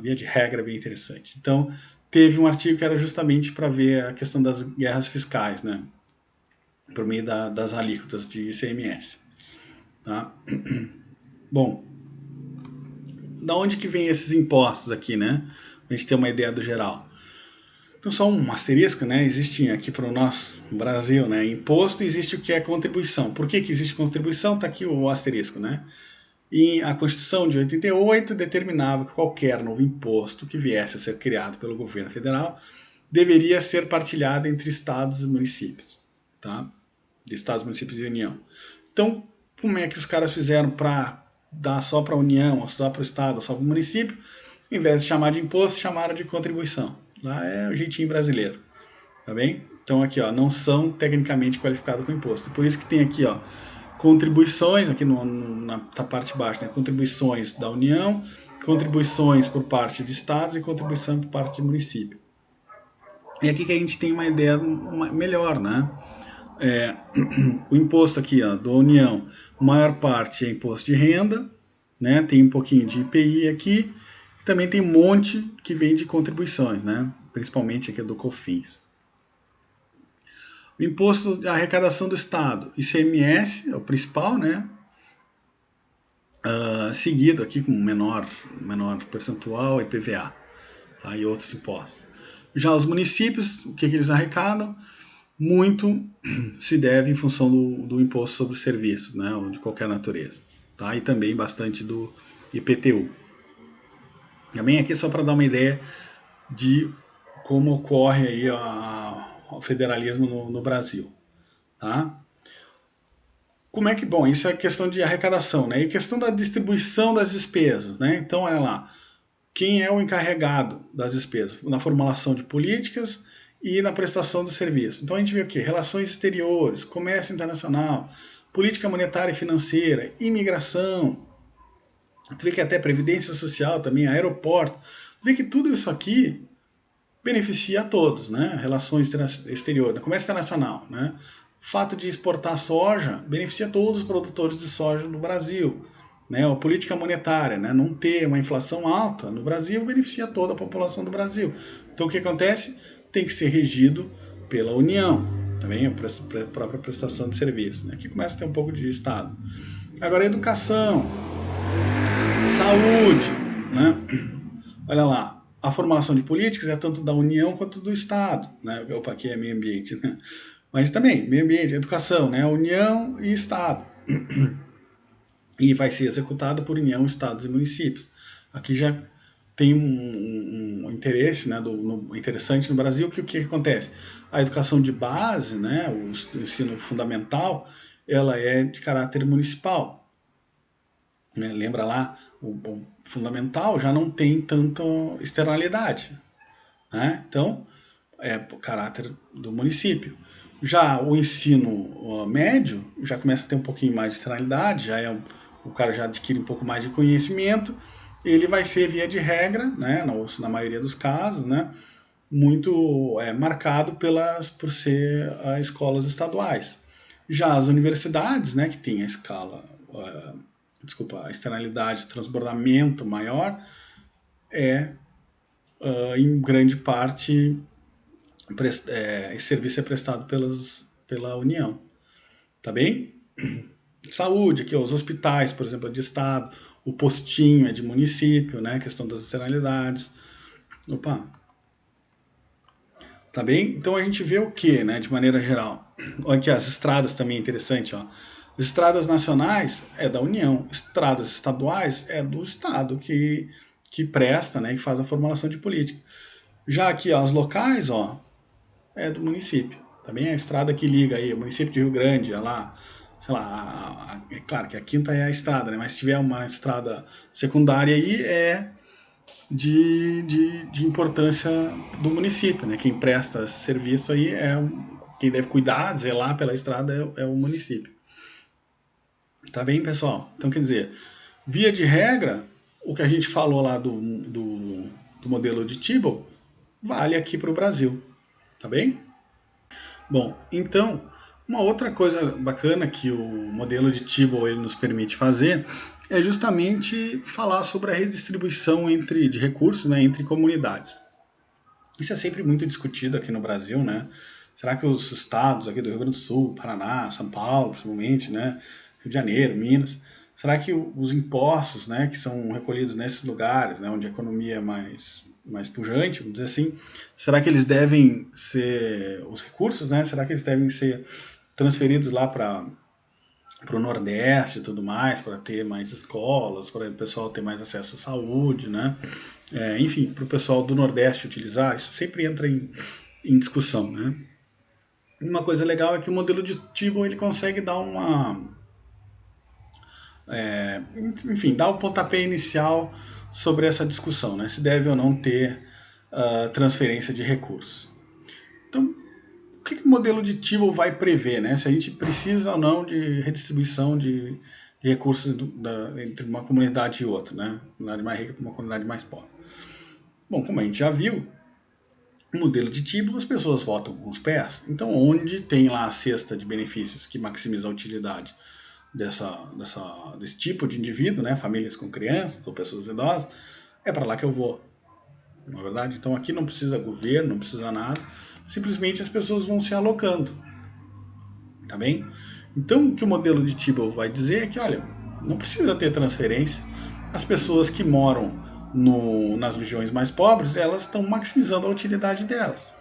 Via de regra, é bem interessante. Então, teve um artigo que era justamente para ver a questão das guerras fiscais, né? Por meio das alíquotas de ICMS. Tá? Bom, da onde que vem esses impostos aqui, né? Pra gente ter uma ideia do geral. Então, só um asterisco, né? Existe aqui para o nosso Brasil, né? Imposto, existe o que é contribuição. Por que existe contribuição? Está aqui o asterisco, né? E a Constituição de 88 determinava que qualquer novo imposto que viesse a ser criado pelo governo federal deveria ser partilhado entre estados e municípios, tá? De estados, municípios e União. Então, como é que os caras fizeram para dar só para a União, ou só para o estado, ou só para o município? Em vez de chamar de imposto, chamaram de contribuição. Lá é o jeitinho brasileiro. tá bem? Então aqui, ó, não são tecnicamente qualificados com imposto. Por isso que tem aqui, ó, contribuições, aqui na parte de baixo, né, contribuições da União, contribuições por parte de estados e contribuição por parte de município. E aqui que a gente tem uma ideia melhor, né? O imposto aqui, ó, da União, maior parte é imposto de renda, né? Tem um pouquinho de IPI aqui, também tem um monte que vem de contribuições, né? Principalmente aqui do COFINS. O imposto de arrecadação do Estado, ICMS, é o principal, né? Seguido aqui com menor percentual, IPVA, tá? E outros impostos. Já os municípios, o que eles arrecadam? Muito se deve em função do imposto sobre o serviço, né, ou de qualquer natureza, tá? E também bastante do IPTU. Também aqui só para dar uma ideia de como ocorre aí o federalismo no Brasil, tá? Como é que, bom, isso é questão de arrecadação, né? E questão da distribuição das despesas, né? Então, olha lá, quem é o encarregado das despesas? Na formulação de políticas e na prestação do serviço. Então a gente vê o quê? Relações exteriores, comércio internacional, política monetária e financeira, imigração, tu vê que até previdência social também, aeroporto, tu vê que tudo isso aqui beneficia a todos, né? Relações exteriores, comércio internacional, né? O fato de exportar soja beneficia todos os produtores de soja no Brasil. Né? A política monetária, né? Não ter uma inflação alta no Brasil beneficia toda a população do Brasil. Então o que acontece? Tem que ser regido pela União, também a própria prestação de serviço. Né? Aqui começa a ter um pouco de Estado. Agora, educação, saúde, né? Olha lá, a formação de políticas é tanto da União quanto do Estado. Né? Opa, aqui é meio ambiente, né? Mas também, meio ambiente, educação, né? União e Estado. E vai ser executado por União, Estados e municípios. Aqui já tem um interesse, né, interessante no Brasil, que o que acontece? A educação de base, né, o ensino fundamental, ela é de caráter municipal. Né? Lembra lá, o fundamental já não tem tanta externalidade. Né? Então, é o caráter do município. Já o ensino médio já começa a ter um pouquinho mais de externalidade, o cara já adquire um pouco mais de conhecimento, ele vai ser, via de regra, né, na maioria dos casos, né, muito marcado por ser escolas estaduais. Já as universidades, né, que tem a escala, a externalidade, transbordamento maior, em grande parte, esse serviço é prestado pela União. Tá bem? Saúde, aqui, ó, os hospitais, por exemplo, é de estado, o postinho é de município, né? Questão das externalidades. Opa. Tá bem? Então a gente vê o que, né, de maneira geral? Olha aqui, as estradas também é interessante, ó. As estradas nacionais é da União, estradas estaduais é do Estado que presta, né, e faz a formulação de política. Já aqui, ó, as locais, ó, é do município. Também a estrada que liga aí, o município de Rio Grande, lá, sei lá, é claro que a quinta é a estrada, né? Mas se tiver uma estrada secundária aí, é de importância do município, né? Quem presta serviço aí quem deve cuidar, zelar pela estrada é o município. Tá bem, pessoal? Então, quer dizer, via de regra, o que a gente falou lá do modelo de Tibble vale aqui para o Brasil. Tá bem? Bom, então, uma outra coisa bacana que o modelo de Tibble ele nos permite fazer é justamente falar sobre a redistribuição de recursos, né, entre comunidades. Isso é sempre muito discutido aqui no Brasil, né? Será que os estados aqui do Rio Grande do Sul, Paraná, São Paulo, principalmente, né, Rio de Janeiro, Minas, será que os impostos, né, que são recolhidos nesses lugares, né, onde a economia é mais pujante, vamos dizer assim, será que eles devem ser, os recursos, né, será que eles devem ser transferidos lá para o Nordeste e tudo mais, para ter mais escolas, para o pessoal ter mais acesso à saúde, né? Enfim, para o pessoal do Nordeste utilizar, isso sempre entra em discussão, né? Uma coisa legal é que o modelo de Tibble ele consegue dar enfim, dar o pontapé inicial sobre essa discussão, né? Se deve ou não ter transferência de recursos. Então, que o modelo de Tibble vai prever, né? Se a gente precisa ou não de redistribuição de recursos entre uma comunidade e outra, né? Uma comunidade mais rica para uma comunidade mais pobre. Bom, como a gente já viu, no modelo de Tibble as pessoas votam com os pés. Então, onde tem lá a cesta de benefícios que maximiza a utilidade desse tipo de indivíduo, né? Famílias com crianças ou pessoas idosas, é para lá que eu vou. Não é verdade? Então aqui não precisa governo, não precisa nada, simplesmente as pessoas vão se alocando. Tá bem? Então o que o modelo de Tibble vai dizer é que, olha, não precisa ter transferência. As pessoas que moram nas regiões mais pobres, elas estão maximizando a utilidade delas.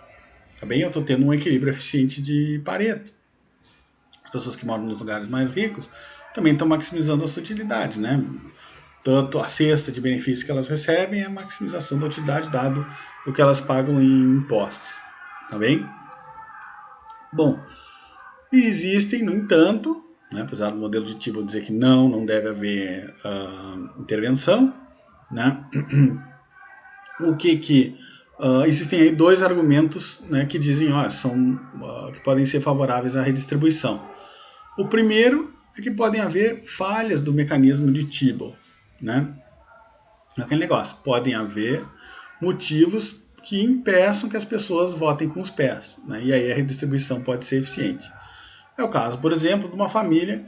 Tá bem? Eu estou tendo um equilíbrio eficiente de Pareto. As pessoas que moram nos lugares mais ricos também estão maximizando a sua utilidade, né? Tanto a cesta de benefícios que elas recebem é a maximização da utilidade dado o que elas pagam em impostos. Tá bem? Bom, existem, no entanto, né, apesar do modelo de Tibble dizer que não deve haver intervenção, né, existem aí dois argumentos, né, que dizem que podem ser favoráveis à redistribuição. O primeiro é que podem haver falhas do mecanismo de Tibble, né? Aquele negócio, podem haver motivos que impeçam que as pessoas votem com os pés, né? E aí a redistribuição pode ser eficiente. É o caso, por exemplo, de uma família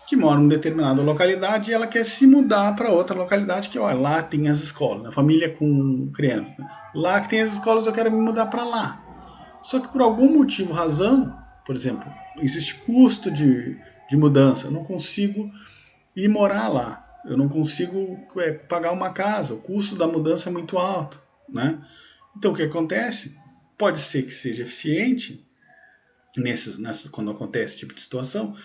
que mora em uma determinada localidade e ela quer se mudar para outra localidade que, olha, lá tem as escolas, né? Família com criança, né? Lá que tem as escolas, eu quero me mudar para lá. Só que por algum motivo, razão, por exemplo, existe custo de mudança, eu não consigo ir morar lá. Eu não consigo pagar uma casa, o custo da mudança é muito alto, né? Então o que acontece? Pode ser que seja eficiente, quando acontece esse tipo de situação,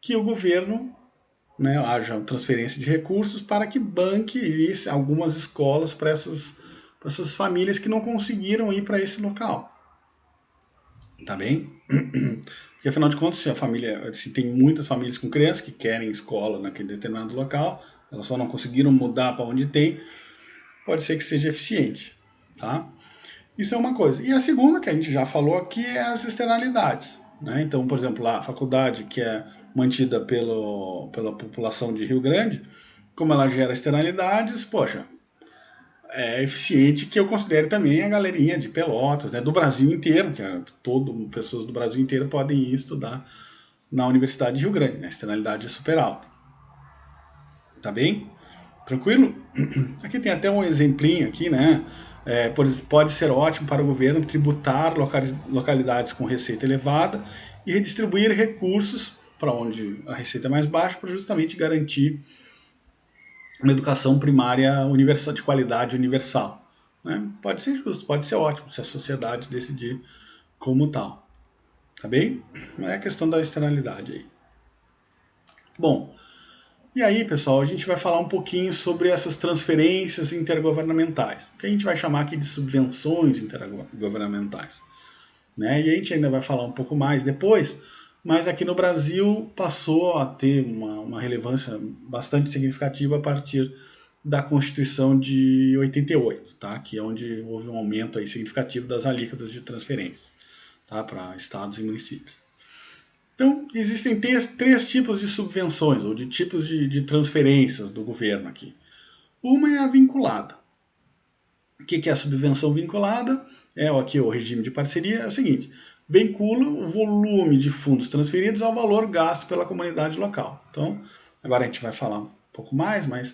que o governo, né, haja transferência de recursos para que banque algumas escolas para essas famílias que não conseguiram ir para esse local. Tá bem? Porque afinal de contas, se tem muitas famílias com crianças que querem escola naquele determinado local, elas só não conseguiram mudar para onde tem, pode ser que seja eficiente. Tá? Isso é uma coisa. E a segunda, que a gente já falou aqui, é as externalidades. Né? Então, por exemplo, lá, a faculdade que é mantida pela população de Rio Grande, como ela gera externalidades, poxa, é eficiente que eu considere também a galerinha de Pelotas, né, do Brasil inteiro, que pessoas do Brasil inteiro podem ir estudar na Universidade de Rio Grande, né, a externalidade é super alta. Tá bem? Tranquilo? Aqui tem até um exemplinho aqui, né? Pode ser ótimo para o governo tributar localidades com receita elevada e redistribuir recursos para onde a receita é mais baixa, para justamente garantir uma educação primária universal, de qualidade universal. Né? Pode ser justo, pode ser ótimo, se a sociedade decidir como tal. Tá bem? Não é a questão da externalidade aí. Bom, e aí, pessoal, a gente vai falar um pouquinho sobre essas transferências intergovernamentais, que a gente vai chamar aqui de subvenções intergovernamentais. Né? E a gente ainda vai falar um pouco mais depois, mas aqui no Brasil passou a ter uma relevância bastante significativa a partir da Constituição de 88, tá? Que é onde houve um aumento aí significativo das alíquotas de transferências, tá? Para estados e municípios. Então, existem três tipos de subvenções, ou de tipos de transferências do governo aqui. Uma é a vinculada. O que é a subvenção vinculada? Aqui o regime de parceria é o seguinte: vincula o volume de fundos transferidos ao valor gasto pela comunidade local. Então, agora a gente vai falar um pouco mais, mas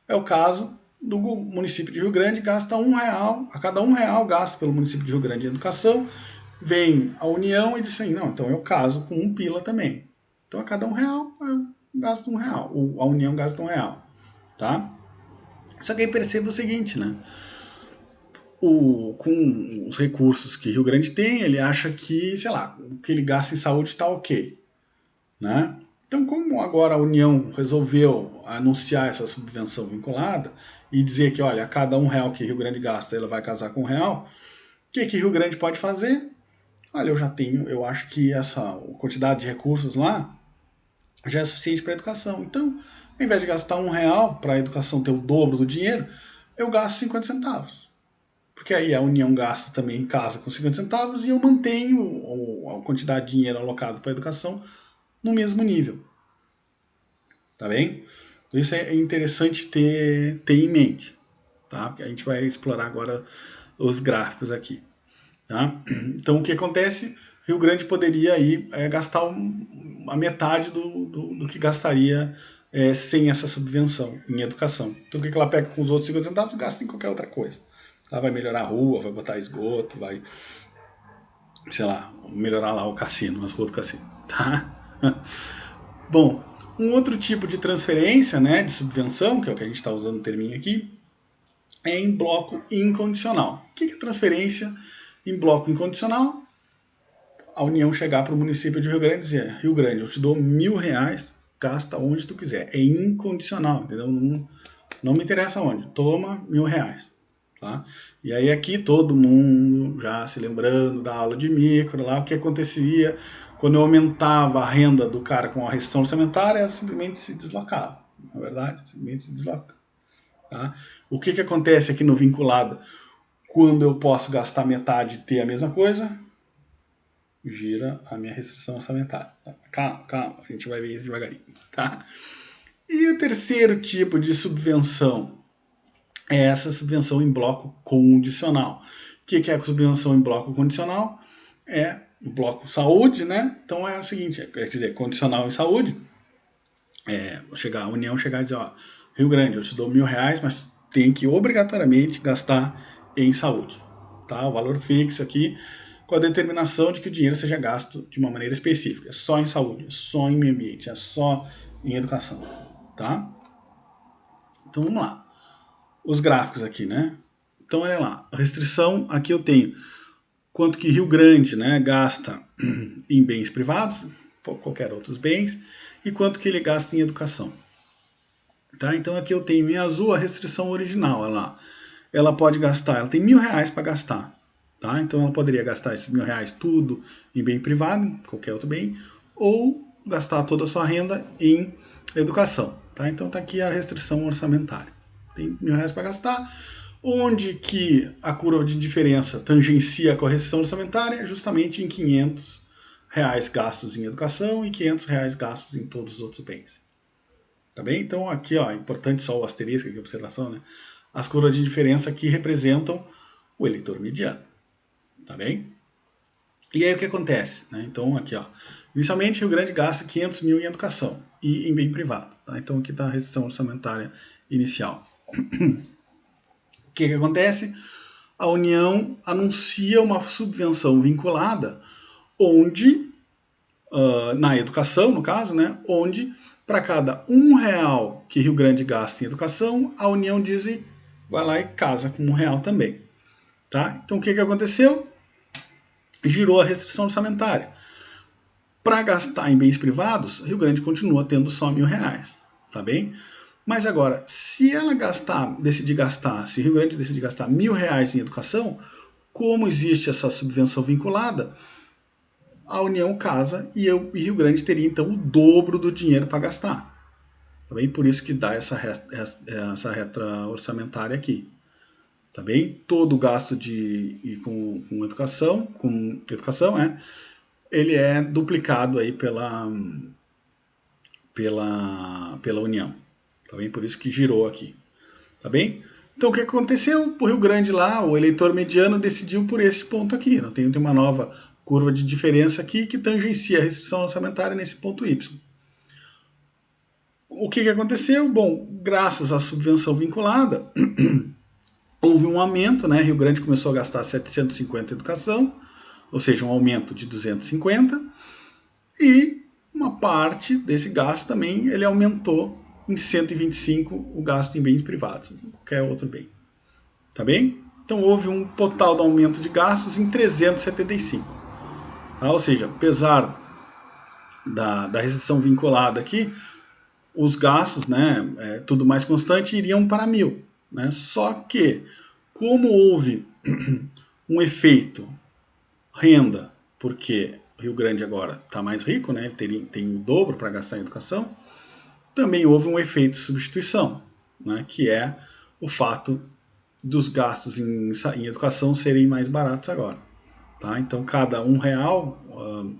é o caso do município de Rio Grande, gasta R$1, a cada R$1 gasto pelo município de Rio Grande em educação, vem a União e diz assim, não, então eu caso com 1 pila também. Então a cada R$1 eu gasto R$1, a União gasta R$1, tá? Só que aí perceba o seguinte, né? Com os recursos que Rio Grande tem, ele acha que, sei lá, o que ele gasta em saúde está ok, né? Então, como agora a União resolveu anunciar essa subvenção vinculada e dizer que, olha, a cada R$1 que Rio Grande gasta, ela vai casar com R$1, o que Rio Grande pode fazer? Olha, eu acho que essa quantidade de recursos lá já é suficiente para a educação. Então, ao invés de gastar R$1 para a educação ter o dobro do dinheiro, eu gasto 50 centavos. porque aí a União gasta também em casa com 50 centavos e eu mantenho a quantidade de dinheiro alocado para a educação no mesmo nível. Tá bem? Então isso é interessante ter em mente. Tá? Porque a gente vai explorar agora os gráficos aqui. Tá? Então o que acontece? Rio Grande poderia aí gastar a metade do que gastaria sem essa subvenção em educação. Então o que ela pega com os outros 50 centavos gasta em qualquer outra coisa. Ela vai melhorar a rua, vai botar esgoto, vai, sei lá, melhorar lá o cassino, as ruas do cassino. Tá? Bom, um outro tipo de transferência, né, de subvenção, que é o que a gente está usando o terminho aqui, é em bloco incondicional. O que é transferência em bloco incondicional? A União chegar para o município de Rio Grande e dizer: Rio Grande, eu te dou R$1.000, gasta onde tu quiser. É incondicional, entendeu? Não me interessa onde. Toma R$1.000. Tá? E aí aqui todo mundo já se lembrando da aula de micro, lá o que acontecia quando eu aumentava a renda do cara com a restrição orçamentária, ela simplesmente se deslocava. Na verdade, simplesmente se desloca. Tá? O que acontece aqui no vinculado quando eu posso gastar metade e ter a mesma coisa? Gira a minha restrição orçamentária. Calma, a gente vai ver isso devagarinho. Tá? E o terceiro tipo de subvenção é essa subvenção em bloco condicional. O que é a subvenção em bloco condicional? É o bloco saúde, né? Então é o seguinte, quer dizer, condicional em saúde, a União chegar e dizer, ó, Rio Grande, eu te dou R$1.000, mas tem que obrigatoriamente gastar em saúde. Tá? O valor fixo aqui, com a determinação de que o dinheiro seja gasto de uma maneira específica. É só em saúde, é só em meio ambiente, é só em educação. Tá? Então vamos lá. Os gráficos aqui, né? Então olha lá, a restrição aqui eu tenho quanto que Rio Grande, né, gasta em bens privados, qualquer outros bens, e quanto que ele gasta em educação. Tá? Então aqui eu tenho em azul a restrição original. Ela pode gastar, ela tem R$1.000 para gastar. Tá? Então ela poderia gastar esses R$1.000 tudo em bem privado, qualquer outro bem, ou gastar toda a sua renda em educação. Tá? Então está aqui a restrição orçamentária. Tem R$1.000 para gastar. Onde que a curva de diferença tangencia a correção orçamentária? Justamente em R$500 gastos em educação e R$500 gastos em todos os outros bens. Tá bem? Então aqui, ó, é importante só o asterisco aqui, a observação, né? As curvas de diferença aqui representam o eleitor mediano. Tá bem? E aí o que acontece? Né? Então aqui, ó, inicialmente Rio Grande gasta 500 mil em educação e em bem privado. Tá? Então aqui está a restrição orçamentária inicial. O que acontece? A União anuncia uma subvenção vinculada onde, na educação, no caso, né, onde para cada R$1 que Rio Grande gasta em educação, a União diz e vai lá e casa com R$1 também. Tá? Então o que aconteceu? Girou a restrição orçamentária. Para gastar em bens privados, Rio Grande continua tendo só R$1.000. Tá bem? Mas agora, se ela se Rio Grande decidir gastar R$1.000 em educação, como existe essa subvenção vinculada, a União casa e Rio Grande teria então o dobro do dinheiro para gastar. Tá bem? Por isso que dá essa reta orçamentária aqui. Tá bem? Todo o gasto com educação, ele é duplicado aí pela União. Tá bem? Por isso que girou aqui. Tá bem? Então o que aconteceu? O Rio Grande lá, o eleitor mediano decidiu por esse ponto aqui. Tem uma nova curva de diferença aqui que tangencia a restrição orçamentária nesse ponto Y. O que aconteceu? Bom, graças à subvenção vinculada, houve um aumento, né? Rio Grande começou a gastar 750 em educação, ou seja, um aumento de 250, e uma parte desse gasto também ele aumentou em 125 o gasto em bens privados, qualquer outro bem. Tá bem? Então houve um total de aumento de gastos em 375. Tá? Ou seja, apesar da restrição vinculada aqui, os gastos, né, tudo mais constante, iriam para 1.000. Né? Só que, como houve um efeito renda, porque o Rio Grande agora está mais rico, né, tem o dobro para gastar em educação, também houve um efeito substituição, né, que é o fato dos gastos em educação serem mais baratos agora. Tá? Então, cada R$1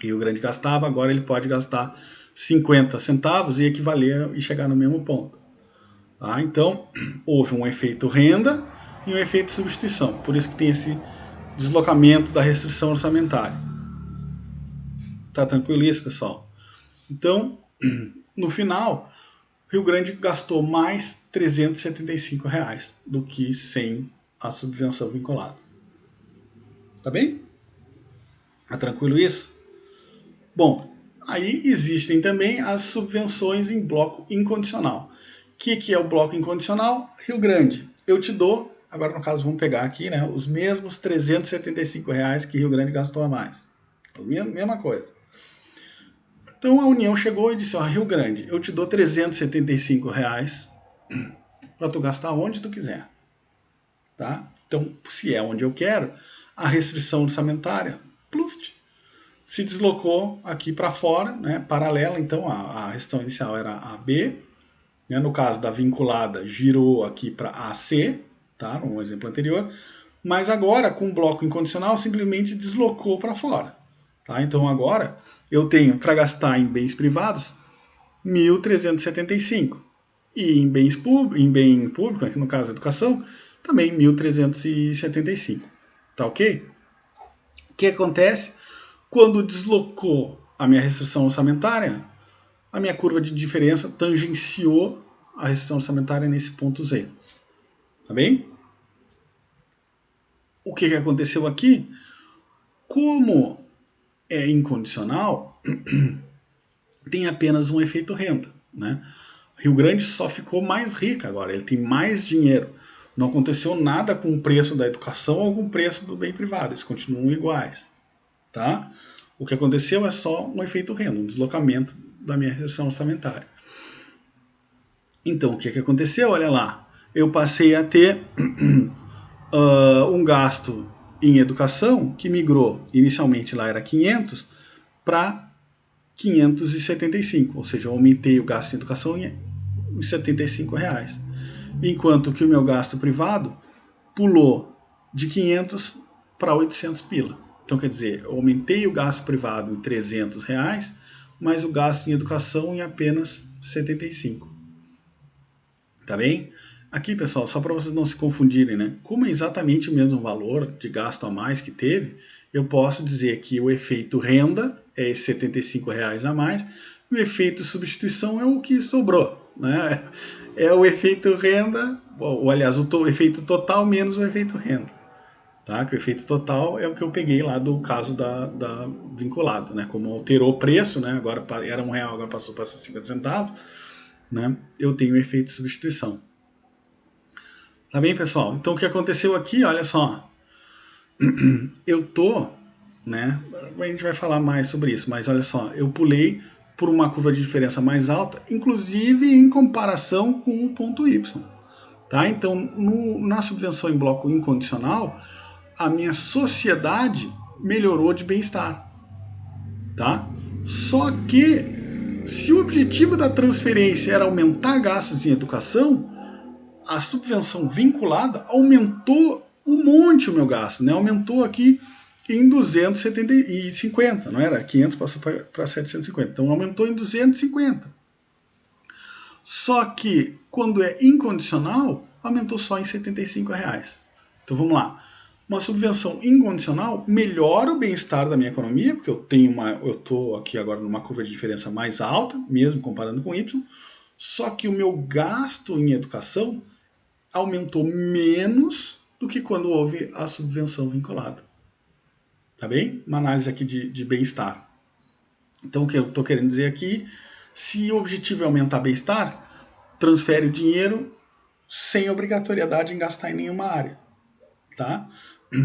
Rio Grande gastava, agora ele pode gastar 50 centavos e equivaler e chegar no mesmo ponto. Tá? Então, houve um efeito renda e um efeito substituição. Por isso que tem esse deslocamento da restrição orçamentária. Tá tranquilo isso, pessoal? Então, no final, Rio Grande gastou mais R$375 do que sem a subvenção vinculada. Tá bem? Tá tranquilo isso? Bom, aí existem também as subvenções em bloco incondicional. O que é o bloco incondicional? Rio Grande, eu te dou, agora no caso vamos pegar aqui, né, os mesmos R$375 que Rio Grande gastou a mais. Mesma coisa. Então a União chegou e disse, ó, Rio Grande, eu te dou R$375 para tu gastar onde tu quiser. Tá? Então, se é onde eu quero, a restrição orçamentária, pluft, se deslocou aqui para fora, né, paralela, então a restrição inicial era AB, né, no caso da vinculada, girou aqui para AC, tá, no exemplo anterior, mas agora, com o bloco incondicional, simplesmente deslocou para fora. Tá? Então agora eu tenho para gastar em bens privados 1.375 e em bens públicos, aqui no caso a educação, também 1.375. Tá ok? O que acontece? Quando deslocou a minha restrição orçamentária, a minha curva de diferença tangenciou a restrição orçamentária nesse ponto Z. Tá bem? O que aconteceu aqui? Como é incondicional, tem apenas um efeito renda. Né? Rio Grande só ficou mais rica agora, ele tem mais dinheiro. Não aconteceu nada com o preço da educação ou com o preço do bem privado, eles continuam iguais. Tá? O que aconteceu é só um efeito renda, um deslocamento da minha restrição orçamentária. Então, o que aconteceu? Olha lá, eu passei a ter um gasto em educação que migrou, inicialmente lá era 500, para 575, ou seja, eu aumentei o gasto em educação em R$75, enquanto que o meu gasto privado pulou de 500 para 800 pila. Então, quer dizer, eu aumentei o gasto privado em R$300, mas o gasto em educação em apenas 75. Tá bem? Aqui, pessoal, só para vocês não se confundirem, né? Como é exatamente o mesmo valor de gasto a mais que teve, eu posso dizer que o efeito renda é esses R$75 a mais, e o efeito substituição é o que sobrou, né? É o efeito renda, ou aliás, o efeito total menos o efeito renda. Tá? Que o efeito total é o que eu peguei lá do caso da vinculado, né? Como alterou o preço, né? Agora era R$1, agora passou para 50 centavos, né? Eu tenho o efeito de substituição. Tá bem, pessoal? Então o que aconteceu aqui, olha só, eu tô, né? A gente vai falar mais sobre isso, mas olha só, eu pulei por uma curva de diferença mais alta, inclusive em comparação com o ponto Y. Tá? Então, na subvenção em bloco incondicional, a minha sociedade melhorou de bem-estar. Tá? Só que, se o objetivo da transferência era aumentar gastos em educação, a subvenção vinculada aumentou um monte o meu gasto, né? Aumentou aqui em 250, não era? 500 passou para 750, então aumentou em 250. Só que, quando é incondicional, aumentou só em R$75. Então vamos lá. Uma subvenção incondicional melhora o bem-estar da minha economia, porque eu estou aqui agora numa curva de diferença mais alta, mesmo comparando com Y, só que o meu gasto em educação aumentou menos do que quando houve a subvenção vinculada. Tá bem? Uma análise aqui de bem-estar. Então o que eu estou querendo dizer aqui, se o objetivo é aumentar bem-estar, transfere o dinheiro sem obrigatoriedade em gastar em nenhuma área. Tá?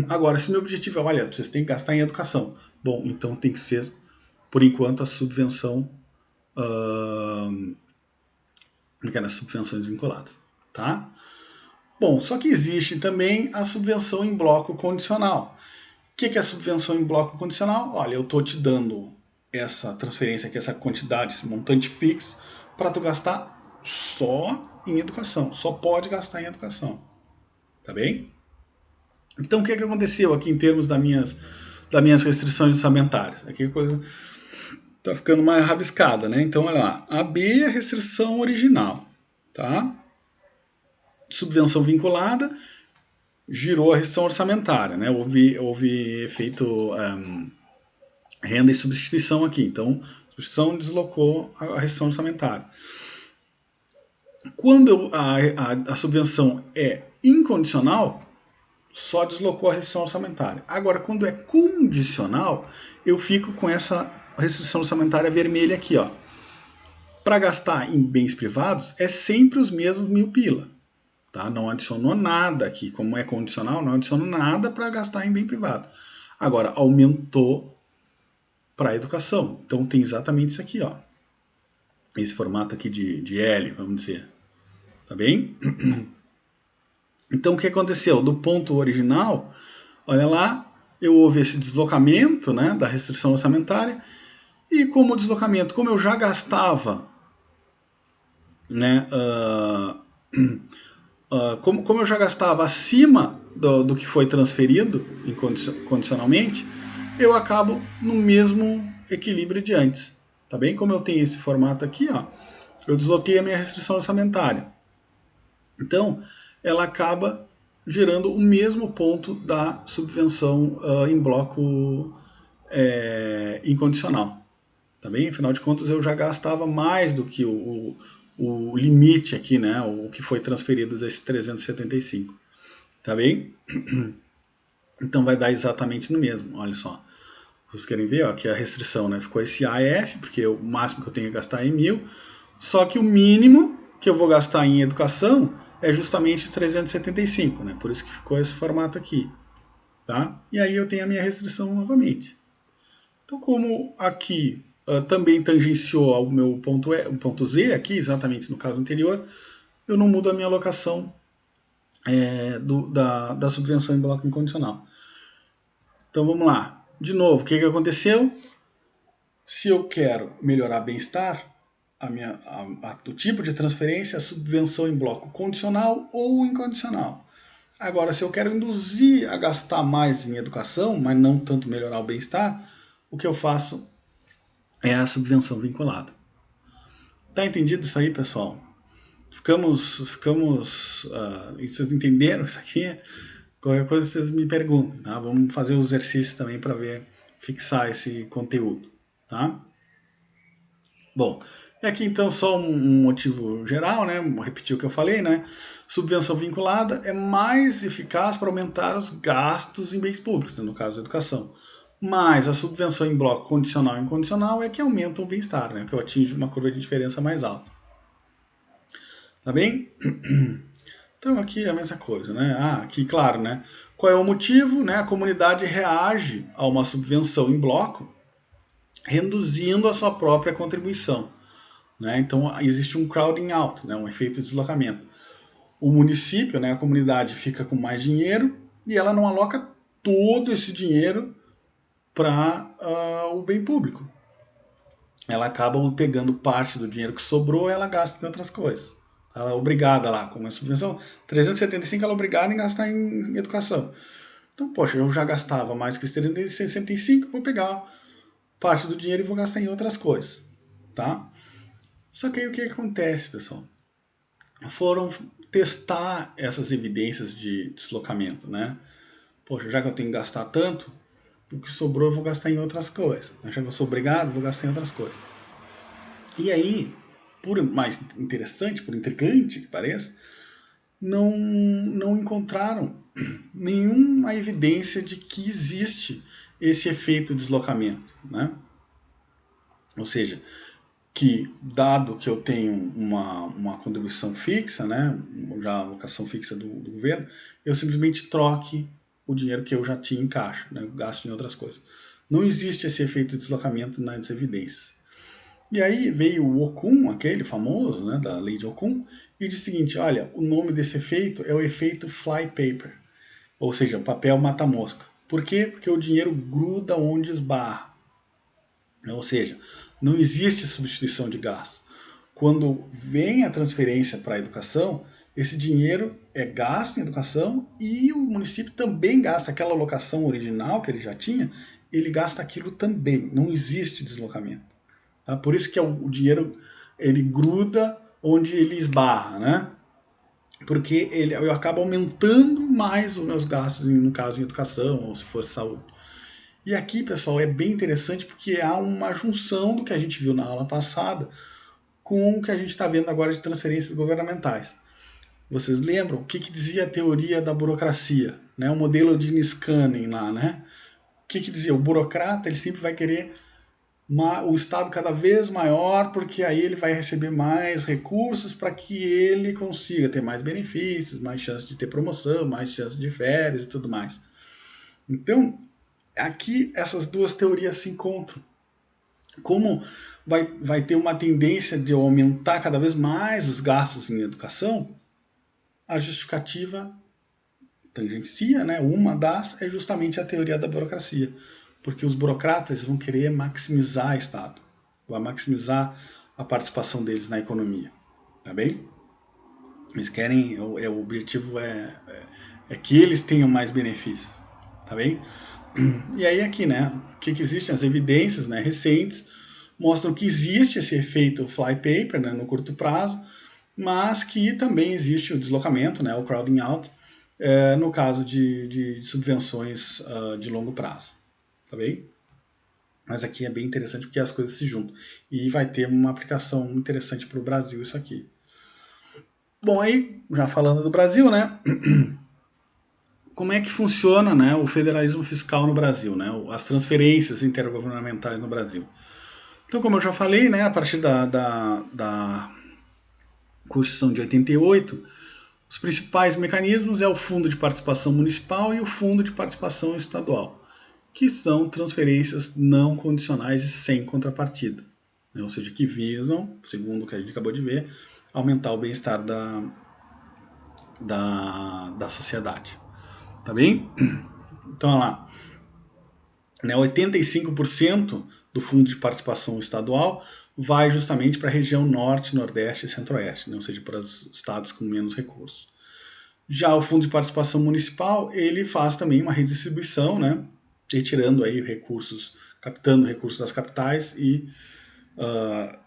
Agora, se o meu objetivo é, olha, vocês têm que gastar em educação. Bom, então tem que ser, por enquanto, a subvenção, as subvenções vinculadas. Tá? Bom, só que existe também a subvenção em bloco condicional. O que é a subvenção em bloco condicional? Olha, eu estou te dando essa transferência aqui, essa quantidade, esse montante fixo, para tu gastar só em educação. Só pode gastar em educação. tá bem? Então, o que aconteceu aqui em termos das minhas restrições orçamentárias? Aqui a coisa está ficando mais rabiscada, né? Então, olha lá. A B é a restrição original, tá? Subvenção vinculada girou a restrição orçamentária, né? Houve efeito renda e substituição aqui. Então, a substituição deslocou a restrição orçamentária. Quando a subvenção é incondicional, só deslocou a restrição orçamentária. Agora, quando é condicional, eu fico com essa restrição orçamentária vermelha aqui, ó. Para gastar em bens privados, é sempre os mesmos 1.000 pila. Tá? Não adicionou nada aqui. Como é condicional, não adicionou nada para gastar em bem privado. Agora, aumentou para a educação. Então, tem exatamente isso aqui, ó. Esse formato aqui de L, vamos dizer. Tá bem? Então, o que aconteceu? Do ponto original, olha lá, houve esse deslocamento, né, da restrição orçamentária, e como deslocamento, como eu já gastava, né, como eu já gastava acima do que foi transferido condicionalmente, eu acabo no mesmo equilíbrio de antes. Tá bem? Como eu tenho esse formato aqui, ó, eu desloquei a minha restrição orçamentária. Então, ela acaba gerando o mesmo ponto da subvenção em bloco incondicional. Tá bem? Afinal de contas, eu já gastava mais do que o limite aqui, né? O que foi transferido desses 375. Tá bem? Então vai dar exatamente no mesmo, olha só. Vocês querem ver, ó, aqui a restrição, né? Ficou esse AF, porque o máximo que eu tenho que gastar é 1.000, só que o mínimo que eu vou gastar em educação é justamente 375, né? Por isso que ficou esse formato aqui, tá? E aí eu tenho a minha restrição novamente. Então, como aqui também tangenciou ao meu ponto Z, aqui, exatamente no caso anterior, eu não mudo a minha alocação da subvenção em bloco incondicional. Então, vamos lá. De novo, o que aconteceu? Se eu quero melhorar bem-estar, o tipo de transferência é subvenção em bloco condicional ou incondicional. Agora, se eu quero induzir a gastar mais em educação, mas não tanto melhorar o bem-estar, o que eu faço é a subvenção vinculada. Tá entendido isso aí, pessoal? Vocês entenderam isso aqui? Qualquer coisa vocês me perguntam, tá? Vamos fazer os exercícios também para fixar esse conteúdo, tá? Bom, e aqui então só um motivo geral, né? Vou repetir o que eu falei, né? Subvenção vinculada é mais eficaz para aumentar os gastos em bens públicos, no caso da educação. Mas a subvenção em bloco condicional e incondicional é que aumenta o bem-estar, né? Que eu atinjo uma curva de diferença mais alta. Tá bem? Então aqui é a mesma coisa, né? Aqui, claro, né? Qual é o motivo? Né? A comunidade reage a uma subvenção em bloco, reduzindo a sua própria contribuição. Né? Então existe um crowding out, né? Um efeito de deslocamento. O município, né? A comunidade fica com mais dinheiro e ela não aloca todo esse dinheiro para o bem público. Ela acaba pegando parte do dinheiro que sobrou e ela gasta em outras coisas. Ela é obrigada lá, com uma subvenção, 375 ela é obrigada em gastar em educação. Então, poxa, eu já gastava mais que 365, vou pegar parte do dinheiro e vou gastar em outras coisas, tá? Só que aí o que acontece, pessoal? Foram testar essas evidências de deslocamento, né? Poxa, já que eu tenho que gastar tanto, o que sobrou eu vou gastar em outras coisas. Já que eu sou obrigado, vou gastar em outras coisas. E aí, por mais interessante, por intrigante que pareça, não encontraram nenhuma evidência de que existe esse efeito de deslocamento, né? Ou seja, que dado que eu tenho uma contribuição fixa, né, já a alocação fixa do governo, eu simplesmente troque o dinheiro que eu já tinha em caixa, né, gasto em outras coisas. Não existe esse efeito de deslocamento nas evidências. E aí veio o Okun, aquele famoso, né, da lei de Okun, e disse o seguinte, olha, o nome desse efeito é o efeito flypaper, ou seja, papel mata-mosca. Por quê? Porque o dinheiro gruda onde esbarra. Ou seja, não existe substituição de gasto. Quando vem a transferência para a educação, esse dinheiro é gasto em educação e o município também gasta aquela alocação original que ele já tinha, ele gasta aquilo também, não existe deslocamento. Tá? Por isso que o dinheiro ele gruda onde ele esbarra, né? Porque eu acabo aumentando mais os meus gastos, no caso em educação ou se for saúde. E aqui, pessoal, é bem interessante porque há uma junção do que a gente viu na aula passada com o que a gente está vendo agora de transferências governamentais. Vocês lembram o que dizia a teoria da burocracia, né? O modelo de Niskanen lá, né? O que dizia? O burocrata ele sempre vai querer o Estado cada vez maior, porque aí ele vai receber mais recursos para que ele consiga ter mais benefícios, mais chances de ter promoção, mais chances de férias e tudo mais. Então, aqui essas duas teorias se encontram. Como vai ter uma tendência de aumentar cada vez mais os gastos em educação, a justificativa tangencia, né? Uma das é justamente a teoria da burocracia, porque os burocratas vão querer maximizar o Estado, vai maximizar a participação deles na economia, tá bem? Eles querem, o objetivo é que eles tenham mais benefícios, tá bem? E aí aqui, né, o que existem? As evidências, né, recentes mostram que existe esse efeito fly paper, né, no curto prazo, mas que também existe o deslocamento, né, o crowding out, no caso de subvenções de longo prazo, tá bem? Mas aqui é bem interessante porque as coisas se juntam. E vai ter uma aplicação interessante para o Brasil isso aqui. Bom, aí, já falando do Brasil, né? Como é que funciona, né, o federalismo fiscal no Brasil, né? As transferências intergovernamentais no Brasil. Então, como eu já falei, né, a partir da Constituição de 88, os principais mecanismos é o Fundo de Participação Municipal e o Fundo de Participação Estadual, que são transferências não condicionais e sem contrapartida, né? Ou seja, que visam, segundo o que a gente acabou de ver, aumentar o bem-estar da sociedade. Tá bem? Então, olha lá, né, 85% do Fundo de Participação Estadual vai justamente para a região Norte, Nordeste e Centro-Oeste, né? Ou seja, para os estados com menos recursos. Já o Fundo de Participação Municipal, ele faz também uma redistribuição, né, retirando aí recursos, captando recursos das capitais e